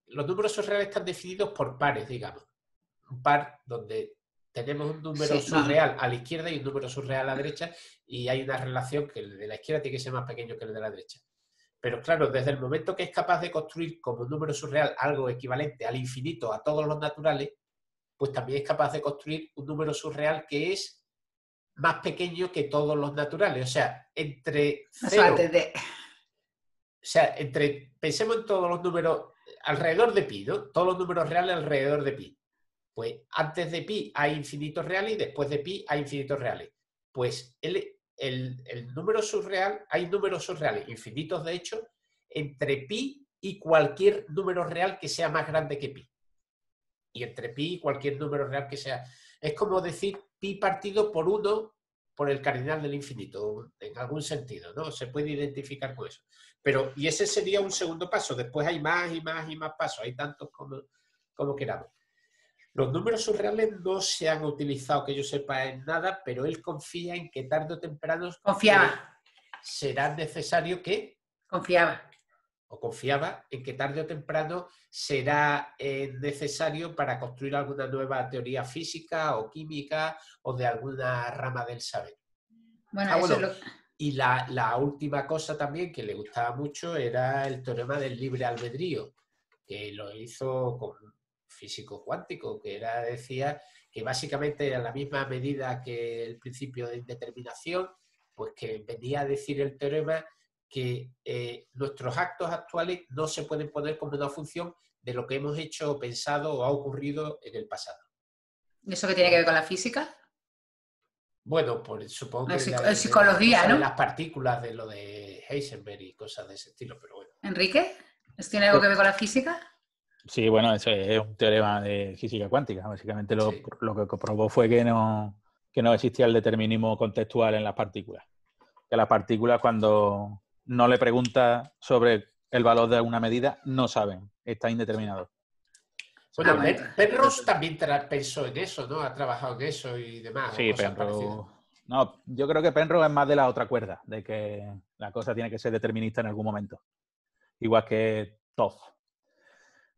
Los números surreales están definidos por pares, digamos. Un par donde... tenemos un número surreal a la izquierda y un número surreal a la derecha, y hay una relación que el de la izquierda tiene que ser más pequeño que el de la derecha. Pero claro, desde el momento que es capaz de construir como un número surreal algo equivalente al infinito a todos los naturales, pues también es capaz de construir un número surreal que es más pequeño que todos los naturales. O sea, pensemos en todos los números alrededor de pi, ¿no? Todos los números reales alrededor de pi. Pues antes de pi hay infinitos reales y después de pi hay infinitos reales. Pues el número surreal, hay números surreales infinitos, de hecho, entre pi y cualquier número real que sea más grande que pi. Y entre pi y cualquier número real que sea... Es como decir pi partido por 1 por el cardinal del infinito, en algún sentido, ¿no? Se puede identificar con eso. Y ese sería un segundo paso. Después hay más y más y más pasos. Hay tantos como queramos. Los números surreales no se han utilizado, que yo sepa, en nada, pero él confía en que tarde o temprano Confiaba, será necesario que, confiaba. o confiaba en que tarde o temprano será necesario para construir alguna nueva teoría física o química o de alguna rama del saber. Bueno, Ah, eso bueno, es lo... y la última cosa también que le gustaba mucho era el teorema del libre albedrío, que lo hizo con un físico cuántico, que decía que básicamente a la misma medida que el principio de indeterminación, pues que venía a decir el teorema que nuestros actos actuales no se pueden poner como una función de lo que hemos hecho o pensado o ha ocurrido en el pasado. ¿Eso qué tiene que ver con la física? Bueno, pues supongo que En psicología, de ¿no? las partículas, de lo de Heisenberg y cosas de ese estilo, pero bueno. Enrique, ¿eso tiene algo que ver con la física? Sí, bueno, eso es un teorema de física cuántica. Básicamente lo Sí. que comprobó fue que no existía el determinismo contextual en las partículas. Que las partículas, cuando no le preguntas sobre el valor de alguna medida, no saben, está indeterminado. Bueno, Bueno. Penrose también pensó en eso, ¿no? Ha trabajado en eso y demás, o Sí, cosas parecidas. Penrose. No, yo creo que Penrose es más de la otra cuerda, de que la cosa tiene que ser determinista en algún momento. Igual que Toff,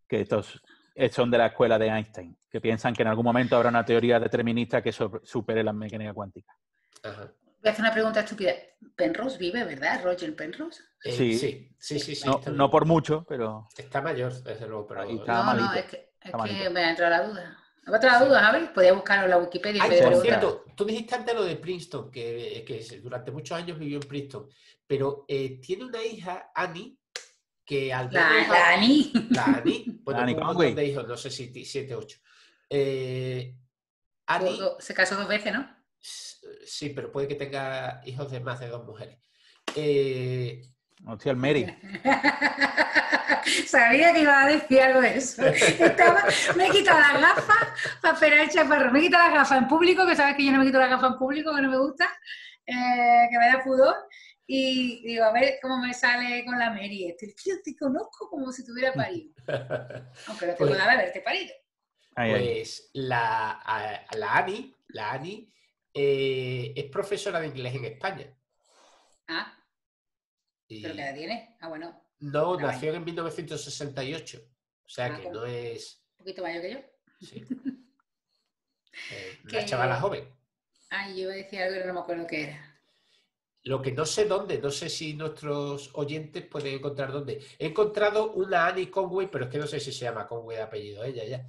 que estos son de la escuela de Einstein, que piensan que en algún momento habrá una teoría determinista que supere la mecánica cuántica. Ajá. Voy a hacer una pregunta estúpida. Penrose vive, ¿verdad? Roger Penrose. Sí. Sí, está No vivo. por mucho, pero Está mayor, desde luego, pero... ahí está No, malito. es que Está malito. me ha entrado la duda. ¿Me ha entrado la Sí. duda, Javi? Podía buscarlo en la Wikipedia en Ay, vez de por preguntar. cierto, tú dijiste antes lo de Princeton, que durante muchos años vivió en Princeton, pero tiene una hija, Annie, que al menos... La Ani. La Annie, bueno, Annie tuvo un montón Conway. de hijos, no sé si 7, 8. Annie, Se casó 2 veces, ¿no? sí, pero puede que tenga hijos de más de 2 mujeres. Hostia, el Mary. Sabía que iba a decir algo de eso. Me he quitado las gafas para esperar el chaparrón. Me he quitado las gafas en público, que sabes que yo no me quito las gafas en público, que no me gusta, que me da pudor. Y digo, a ver cómo me sale con la Mary. Tío, te conozco como si tuviera parido. Aunque no tengo nada de haberte parido. Pues la Annie es profesora de inglés en España. Ah, Y ¿pero qué edad tiene? Ah, bueno. no, nació en 1968. O sea que no es... Un poquito mayor que yo. Sí. Una chavala joven. Ay, yo iba a decir algo, pero no me acuerdo qué era. Lo que no sé dónde, no sé si nuestros oyentes pueden encontrar dónde. He encontrado una Annie Conway, pero es que no sé si se llama Conway de apellido ella ya,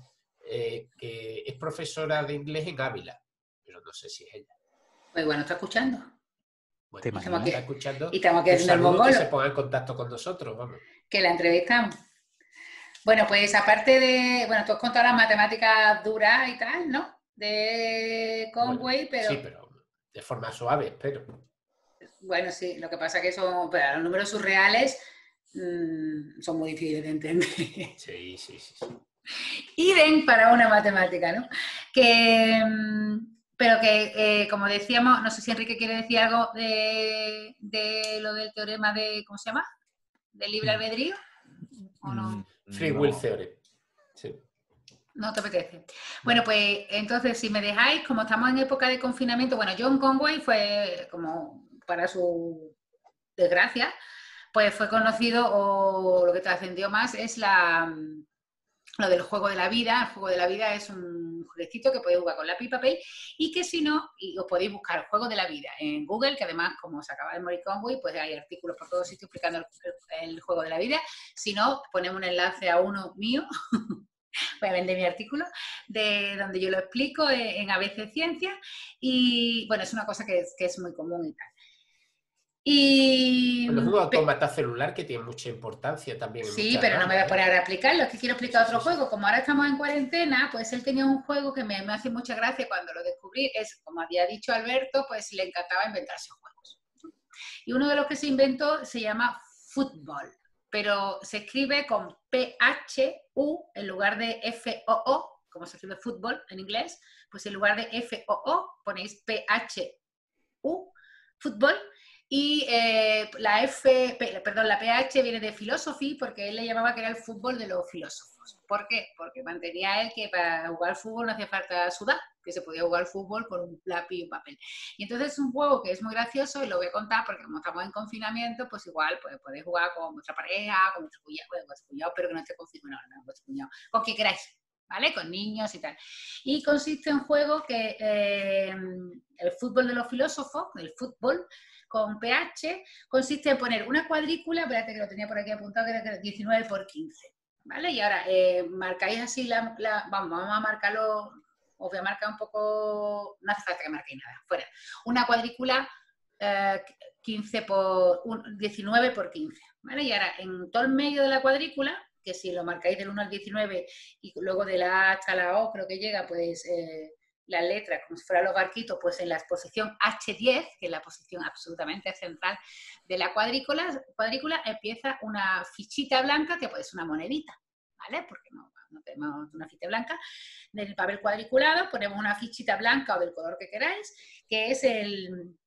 que es profesora de inglés en Ávila, pero no sé si es ella. Pues bueno, ¿está escuchando? Bueno, Está escuchando. Y estamos aquí haciendo el saludo, que mongolo. se ponga en contacto con nosotros, vamos. Que la entrevistamos. Bueno, pues aparte de... Bueno, tú has contado las matemáticas duras y tal, ¿no? De Conway, bueno, sí, pero de forma suave, espero. Bueno, sí, lo que pasa es que pero los números surreales son muy difíciles de entender. Sí. Idem para una matemática, ¿no? Pero que, como decíamos, no sé si Enrique quiere decir algo de lo del teorema de, ¿cómo se llama? ¿Del libre albedrío? ¿O no? Free Will Theory. Sí. ¿No te apetece? Bueno, pues entonces, si me dejáis, como estamos en época de confinamiento, bueno, John Conway fue, como para su desgracia, pues fue conocido, o lo que trascendió más es lo del juego de la vida. El juego de la vida es un jueguecito que podéis jugar con lápiz y papel, y que si no, y os podéis buscar el juego de la vida en Google, que además, como se acaba de morir Conway, pues hay artículos por todos sitios explicando el juego de la vida. Si no, ponemos un enlace a uno mío. Voy a vender mi artículo, de donde yo lo explico en ABC Ciencia, y bueno, es una cosa que es muy común y tal. Bueno, es un autómata celular que tiene mucha importancia también. Sí, pero no me voy a poner a explicarlo, es que quiero explicar otro juego. Como ahora estamos en cuarentena, pues él tenía un juego que me hace mucha gracia cuando lo descubrí. Es, como había dicho Alberto, pues le encantaba inventarse juegos. Y uno de los que se inventó se llama Fútbol, pero se escribe con P-H-U en lugar de F-O-O, como se escribe fútbol en inglés, pues en lugar de F-O-O ponéis P-H-U, fútbol, Y la PH viene de philosophy porque él le llamaba que era el fútbol de los filósofos. ¿Por qué? Porque mantenía él que para jugar fútbol no hacía falta sudar, que se podía jugar fútbol con un lápiz y un papel. Y entonces es un juego que es muy gracioso y lo voy a contar porque como estamos en confinamiento, pues igual pues, podéis jugar con vuestra pareja, con vuestro cuñado, pero que no esté confirmado, no, vuestro cuñado, con quien queráis, ¿vale? Con niños y tal. Y consiste en juego que el fútbol de los filósofos, el fútbol, con PH, consiste en poner una cuadrícula, espérate que lo tenía por aquí apuntado, que era 19 por 15, ¿vale? Y ahora marcáis así, vamos a marcarlo, os voy a marcar un poco, no hace falta que marquéis nada, fuera. Una cuadrícula 19 por 15, ¿vale? Y ahora en todo el medio de la cuadrícula, que si lo marcáis del 1 al 19 y luego de la A hasta la O creo que llega, pues las letras, como si fueran los barquitos, pues en la posición H10, que es la posición absolutamente central de la cuadrícula empieza una fichita blanca que puede ser una monedita, ¿vale? Porque no tenemos una ficha blanca. Del papel cuadriculado ponemos una fichita blanca o del color que queráis, que es el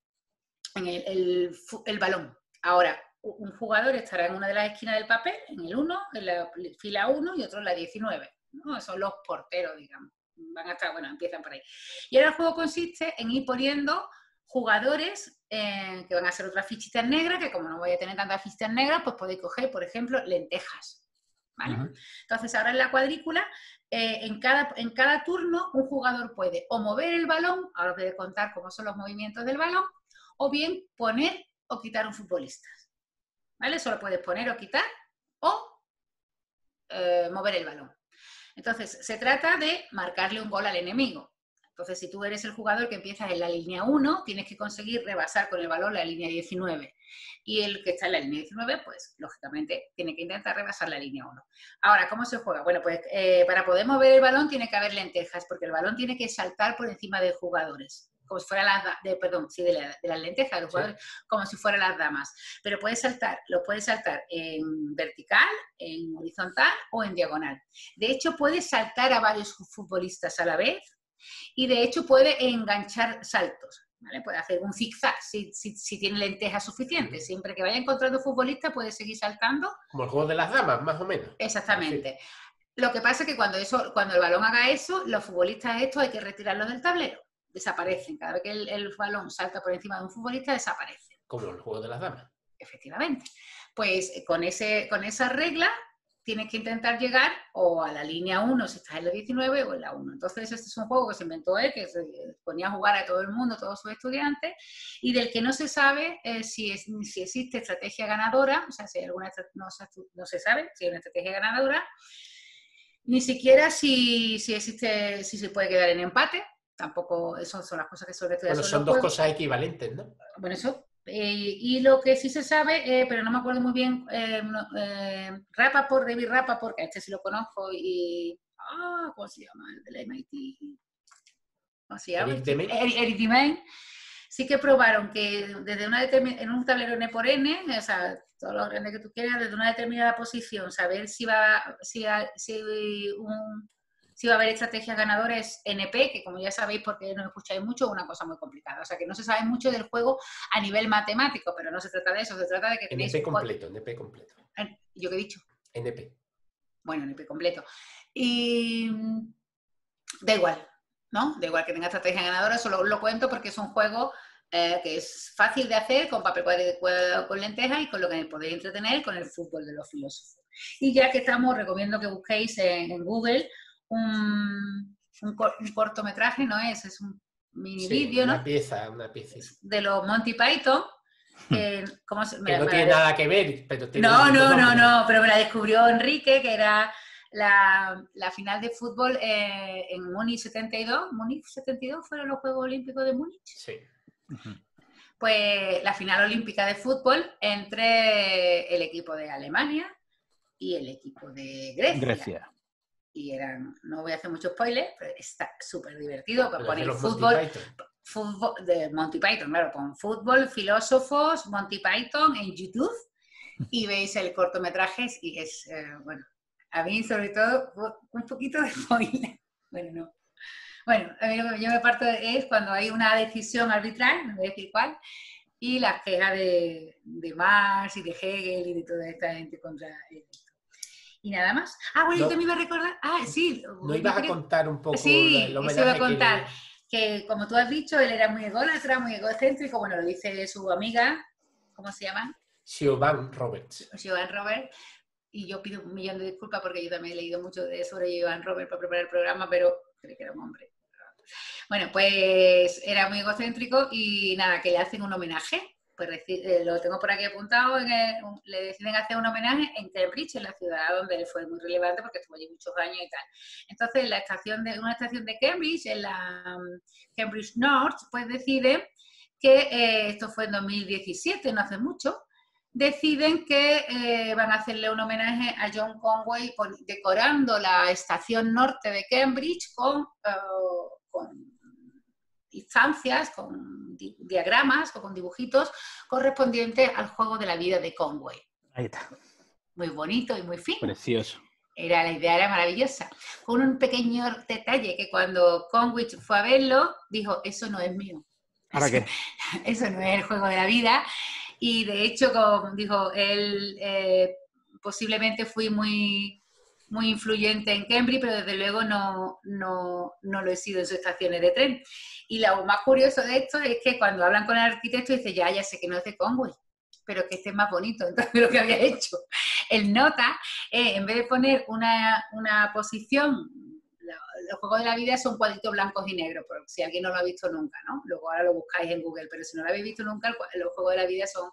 balón. Ahora, un jugador estará en una de las esquinas del papel, en el 1, en la fila 1 y otro en la 19, ¿no? Son los porteros, digamos. Van a estar, bueno, empiezan por ahí. Y ahora el juego consiste en ir poniendo jugadores que van a ser otras fichitas negras, que como no voy a tener tantas fichitas negras, pues podéis coger, por ejemplo, lentejas, ¿vale? Uh-huh. Entonces, ahora en la cuadrícula, en cada turno, un jugador puede o mover el balón, ahora os voy a contar cómo son los movimientos del balón, o bien poner o quitar un futbolista, ¿vale? Solo puedes poner o quitar o mover el balón. Entonces, se trata de marcarle un gol al enemigo. Entonces, si tú eres el jugador que empiezas en la línea 1, tienes que conseguir rebasar con el balón la línea 19. Y el que está en la línea 19, pues, lógicamente, tiene que intentar rebasar la línea 1. Ahora, ¿cómo se juega? Bueno, pues, para poder mover el balón tiene que haber lentejas, porque el balón tiene que saltar por encima de jugadores. Como si fuera de las lentejas de los jugadores, sí. Como si fueran las damas. Pero lo puedes saltar en vertical, en horizontal o en diagonal. De hecho, puedes saltar a varios futbolistas a la vez y de hecho puede enganchar saltos, ¿vale? Puede hacer un zigzag si tiene lentejas suficientes. Siempre que vaya encontrando futbolistas puede seguir saltando. Como el juego de las damas, más o menos. Exactamente. Sí. Lo que pasa es que cuando el balón haga eso, los futbolistas estos hay que retirarlos del tablero. Desaparecen. Cada vez que el balón salta por encima de un futbolista, desaparece. Como el juego de las damas. Efectivamente. Pues con esa regla tienes que intentar llegar o a la línea 1 si estás en la 19 o en la 1. Entonces este es un juego que se inventó él, que se ponía a jugar a todo el mundo, a todos sus estudiantes, y del que no se sabe si existe estrategia ganadora, o sea, si hay alguna no se sabe si hay una estrategia ganadora, ni siquiera si se puede quedar en empate. Tampoco, eso son las cosas que sobre todo... Bueno, son dos cosas equivalentes, ¿no? Bueno, eso. Y lo que sí se sabe, pero no me acuerdo muy bien, David Rappaport, que este sí lo conozco, y... ¿cómo se llama? El de la MIT. ¿Cómo se llama? Eric Demain. Sí que probaron que desde en un tablero N por N, o sea, todo lo grande que tú quieras, desde una determinada posición, saber si va a haber estrategias ganadoras NP, que como ya sabéis, porque no escucháis mucho, es una cosa muy complicada. O sea, que no se sabe mucho del juego a nivel matemático, pero no se trata de eso, se trata de que tenéis... NP completo. ¿Yo qué he dicho? NP. Bueno, NP completo. Y da igual, ¿no? Da igual que tenga estrategia ganadora, solo lo cuento porque es un juego que es fácil de hacer, con papel cuadrado, con lentejas y con lo que podéis entretener con el fútbol de los filósofos. Y ya que estamos, recomiendo que busquéis en Google un cortometraje, ¿no es un mini vídeo, ¿no? Una pieza. De los Monty Python. Que no tiene nada que ver, pero tiene No, pero me la descubrió Enrique, que era la final de fútbol en Múnich 72. ¿Múnich 72 fueron los Juegos Olímpicos de Múnich? Sí. Pues la final olímpica de fútbol entre el equipo de Alemania y el equipo de Grecia. Y no voy a hacer mucho spoiler, pero está súper divertido. Ponéis fútbol de Monty Python, claro, con fútbol, filósofos, Monty Python en YouTube y veis el cortometraje y es, bueno, a mí sobre todo un poquito de spoiler. Bueno, a mí lo que yo me parto es cuando hay una decisión arbitral, no voy a decir cuál, y las quejas de Marx y de Hegel y de toda esta gente contra él. Y nada más. Ah, bueno, yo también iba a recordar. Ah, sí. ¿No ibas a contar un poco sí, el eso iba a homenaje contar. Que como tú has dicho, él era muy ególatra, muy egocéntrico. Bueno, lo dice su amiga, ¿cómo se llama? Siobhan Roberts. Siobhan Roberts. Y yo pido 1.000.000 de disculpas porque yo también he leído mucho sobre Siobhan Roberts para preparar el programa, pero creí que era un hombre. Bueno, pues era muy egocéntrico y nada, que le hacen un homenaje. Pues lo tengo por aquí apuntado, le deciden hacer un homenaje en Cambridge, en la ciudad donde él fue muy relevante porque estuvo allí muchos años y tal. Entonces, una estación de Cambridge, en la Cambridge North, pues decide que, esto fue en 2017, no hace mucho, deciden que van a hacerle un homenaje a John Conway decorando la estación norte de Cambridge con instancias, con diagramas o con dibujitos correspondientes al juego de la vida de Conway. Ahí está. Muy bonito y muy fino. Precioso. La idea era maravillosa. Con un pequeño detalle que cuando Conway fue a verlo, dijo, eso no es mío. ¿Ahora qué? Eso no es el juego de la vida. Y de hecho, como dijo, él posiblemente fui muy influyente en Cambridge, pero desde luego no lo he sido en sus estaciones de tren. Y lo más curioso de esto es que cuando hablan con el arquitecto dice, ya sé que no es de Conway, pero que este es más bonito. Entonces lo que había hecho el nota, en vez de poner una posición, los juegos de la vida son cuadritos blancos y negros, por si alguien no lo ha visto nunca, ¿no? Luego ahora lo buscáis en Google, pero si no lo habéis visto nunca, los juegos de la vida son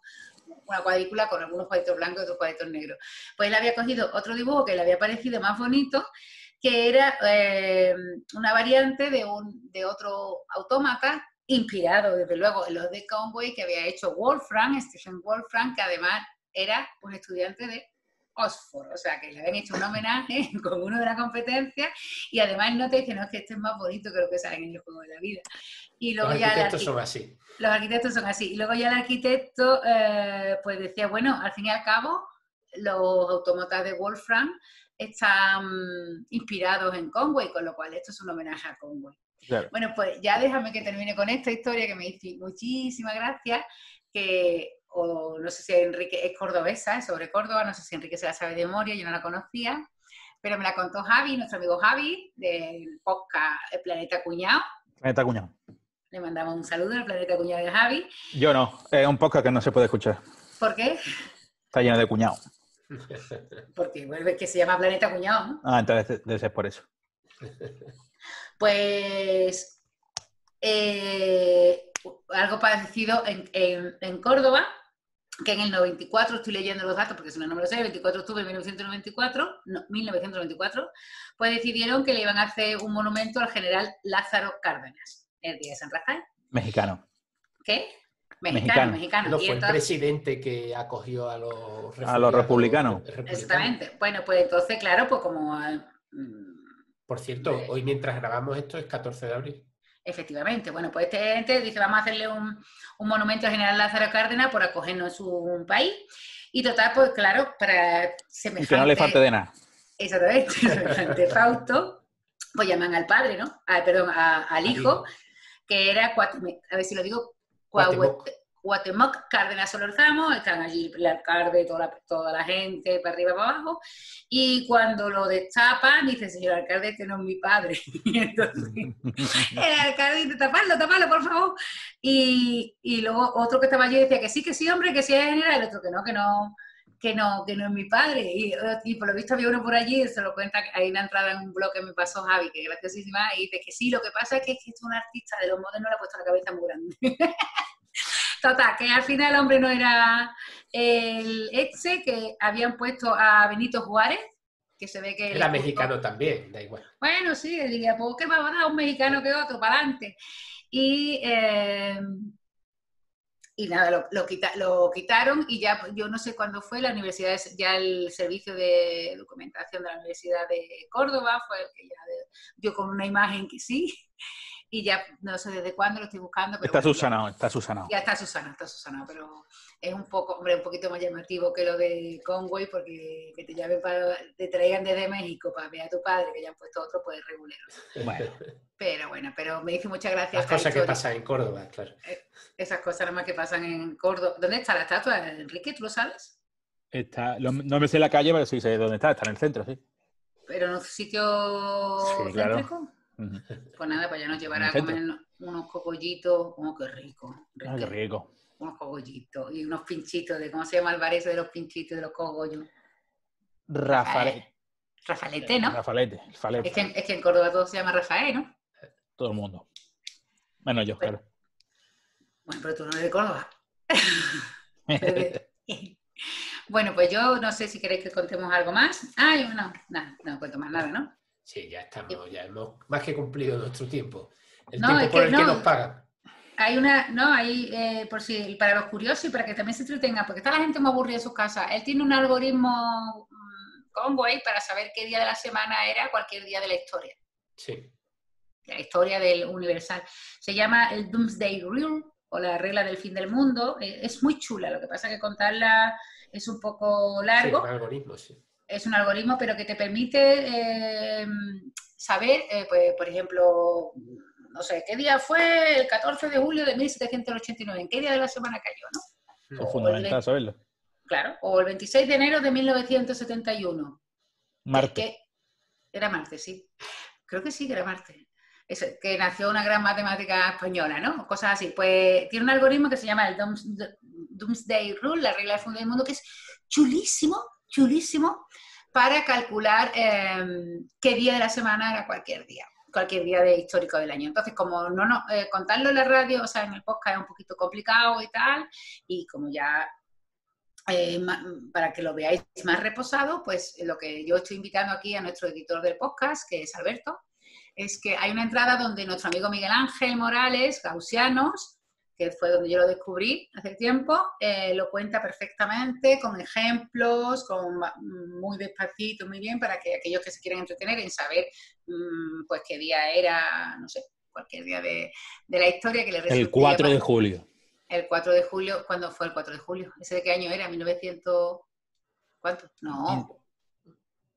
una cuadrícula con algunos cuadritos blancos y otros cuadritos negros. Pues él había cogido otro dibujo que le había parecido más bonito, que era una variante de otro autómata, inspirado desde luego en los de Conway, que había hecho Stephen Wolfram, que además era un estudiante de Oxford, o sea que le habían hecho un homenaje con uno de la competencia y además no te dice, no, es que este es más bonito que lo que sale en el juego de la vida. Y luego los arquitectos son así. Los arquitectos son así. Y luego ya el arquitecto pues decía, bueno, al fin y al cabo, los autómatas de Wolfram están inspirados en Conway, con lo cual esto es un homenaje a Conway. Claro. Bueno, pues ya déjame que termine con esta historia que me hizo muchísima gracia, o no sé si Enrique es cordobesa, sobre Córdoba, no sé si Enrique se la sabe de memoria, yo no la conocía, pero me la contó Javi, nuestro amigo Javi, del podcast El Planeta Cuñado. Planeta Cuñado. Le mandamos un saludo al Planeta Cuñado de Javi. Yo no, es un podcast que no se puede escuchar. ¿Por qué? Está lleno de cuñado. Porque vuelve que se llama Planeta Cuñado, ¿no? Ah, entonces debe ser por eso. Pues algo parecido en Córdoba, que en el 94, estoy leyendo los datos porque si no, no me lo sé, el 24 de octubre de 1994, pues decidieron que le iban a hacer un monumento al general Lázaro Cárdenas, el día de San Rafael. Mexicano. ¿Qué? Mexicano. No, fue el presidente que acogió a los republicanos. Exactamente. Bueno, pues entonces, claro, pues como... Por cierto, hoy mientras grabamos esto es 14 de abril. Efectivamente. Bueno, pues este gente dice, vamos a hacerle un monumento al general Lázaro Cárdenas por acogernos un país. Y total, pues claro, para semejante... Que no le falte de nada. Exactamente, semejante Fausto, pues llaman al padre, ¿no? Al hijo, que era, a ver si lo digo, Cuauhtémoc Cárdenas Solorzano. Están allí el alcalde, toda la gente, para arriba, para abajo, y cuando lo destapan, dice, señor alcalde, este no es mi padre. Y entonces el alcalde dice, tapadlo, por favor. Y luego otro que estaba allí decía que sí, hombre, que sí es general, el otro que no es mi padre. Y por lo visto había uno por allí, se lo cuenta, hay una entrada en un blog que me pasó Javi, que es graciosísima, y dice que sí, lo que pasa es que es un artista de los modernos, le ha puesto la cabeza muy grande. Total, que al final el hombre no era el exe, que habían puesto a Benito Juárez, que se ve que... Era mexicano también, da igual. Bueno, sí, él diría, pues ¿qué me va a dar un mexicano que otro? Para adelante. Y nada, lo quitaron y ya, yo no sé cuándo fue, la universidad, ya el servicio de documentación de la Universidad de Córdoba fue el que ya dio con una imagen que sí. y ya no sé desde cuándo lo estoy buscando. Pero Está bueno, subsanado, está subsanado. ya está subsanado, pero es un poquito más llamativo que lo de Conway, porque que te llamen te traigan desde México para ver a tu padre, que ya han puesto otro, pues regulero. Bueno, Pero me dice muchas gracias. Las esta cosas que historia. pasan en Córdoba, claro. Esas cosas nada más que pasan en Córdoba. ¿Dónde está la estatua, Enrique? ¿Tú lo sabes? no me sé la calle, pero sí sé dónde está. Está en el centro, sí. ¿Pero en un sitio Sí, claro. céntrico? Ujú. Pues nada, pues ya nos llevará a En el comer unos cocollitos. ¡Oh, qué rico! Ay, qué rico. Unos cogollitos y unos pinchitos ¿cómo se llama el bar ese de los pinchitos de los cogollos? Rafalete. Rafalete, ¿no? Rafalete. Es que en Córdoba todo se llama Rafael, ¿no? Todo el mundo. Menos yo, claro. Bueno, pero tú no eres de Córdoba. Bueno, pues yo no sé si queréis que contemos algo más. No cuento más nada, ¿no? Sí, ya estamos, ya hemos más que cumplido nuestro tiempo. El No, tiempo es por que el que no. nos pagan. Por si, para los curiosos y para que también se entretengan, porque está la gente muy aburrida en sus casas. Él tiene un algoritmo Conway para saber qué día de la semana era cualquier día de la historia. Sí. La historia del universal. Se llama el Doomsday Rule, o la regla del fin del mundo. Es muy chula, lo que pasa es que contarla es un poco largo. Sí, un algoritmo, sí. Es un algoritmo, pero que te permite saber, pues, por ejemplo, no sé, ¿qué día fue el 14 de julio de 1789? ¿En qué día de la semana cayó, no? Es fundamental saberlo. Claro, o el 26 de enero de 1971. Marte. Era martes, sí. Creo que sí que era martes. Que nació una gran matemática española, ¿no? Cosas así. Pues tiene un algoritmo que se llama el Doomsday Rule, la regla del fin del mundo, que es chulísimo para calcular qué día de la semana era cualquier día de histórico del año. Entonces, como contarlo en la radio, o sea, en el podcast es un poquito complicado y tal, y como ya para que lo veáis más reposado, pues lo que yo estoy invitando aquí a nuestro editor del podcast, que es Alberto, es que hay una entrada donde nuestro amigo Miguel Ángel Morales, Gaussianos, que fue donde yo lo descubrí hace tiempo, lo cuenta perfectamente, con ejemplos, muy despacito, muy bien, para que aquellos que se quieran entretener en saber pues qué día era, no sé, cualquier día de la historia que les resulte. El 4 de julio. El 4 de julio, ¿cuándo fue el 4 de julio? ¿Ese de qué año era? ¿1900? ¿Cuánto? No.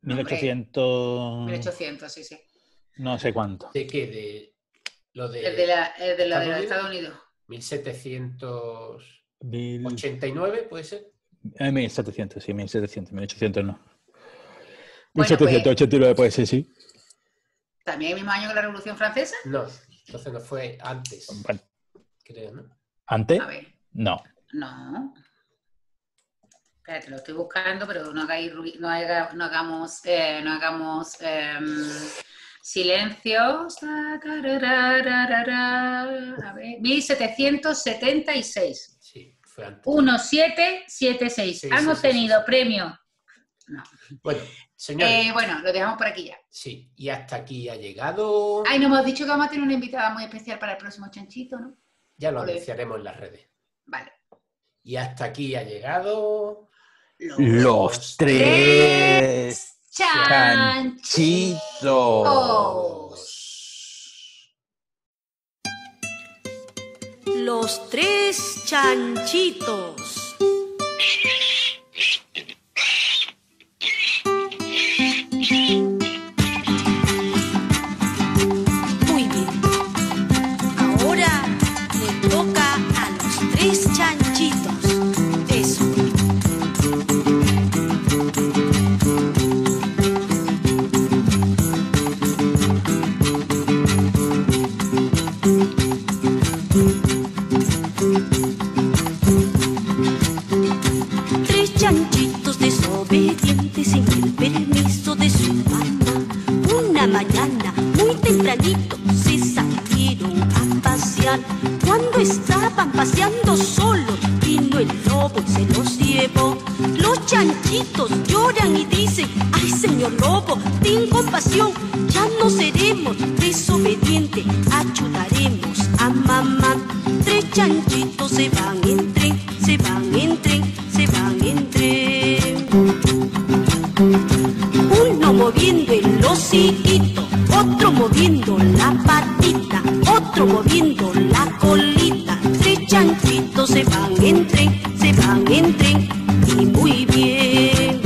1800... 1800, sí. No sé cuánto. ¿De qué? ¿De lo de El de los Estados Unidos. 1789, ¿puede ser? 1700, sí, 1700, 1800 no. Bueno, 1789 puede ser, sí. ¿También el mismo año que la Revolución Francesa? No, entonces no fue antes, Bueno, creo, ¿no? ¿antes? A ver. No. No. Espérate, lo estoy buscando, pero no hagamos silencios. A ver, 1776. Sí, fue antes. 1776. Sí, Han sí, obtenido sí. premio. No. Bueno, señores. Bueno, lo dejamos por aquí ya. Sí, y hasta aquí ha llegado. Ay, nos hemos dicho que vamos a tener una invitada muy especial para el próximo chanchito, ¿no? Ya lo anunciaremos en las redes. Vale. Y hasta aquí ha llegado. Los tres chanchitos. Los tres chanchitos. Muy bien. Ahora le toca a los tres chanchitos. Eso. Tres chanchitos desobedientes sin el permiso de su mamá. Una mañana muy tempranito se salieron a pasear. Cuando estaban paseando solos vino el lobo y se los llevó. Los chanchitos lloran y dicen: ay, señor lobo, ten compasión, ya no seremos desobedientes, ayudaremos a mamá. Tres chanchitos se van en tren, se van en tren, se van en tren. Uno moviendo el hociquito, otro moviendo la patita, otro otro moviendo la colita. Tres chanchitos se van en tren y muy bien.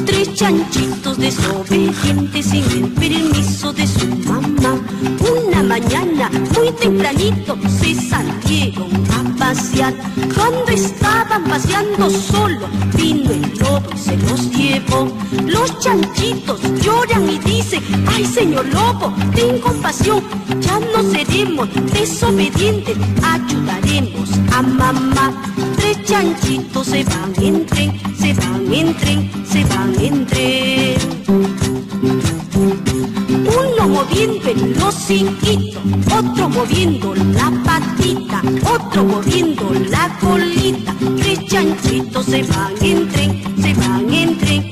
Tres chanchitos desobedientes sin el permiso de su mamá. Una mañana muy tempranito se salieron a pasear. Cuando estaban paseando solo, vino el lobo y se los llevó. Los chanchitos lloran y dicen: ay, señor lobo, ten compasión, ya no seremos desobedientes, ayudaremos a mamá. Tres chanchitos se van en tren, se van en tren, se van en tren. Uno moviendo el hociquito, otro moviendo la patita, otro moviendo la colita. Tres chanchitos se van en tren, se van en tren,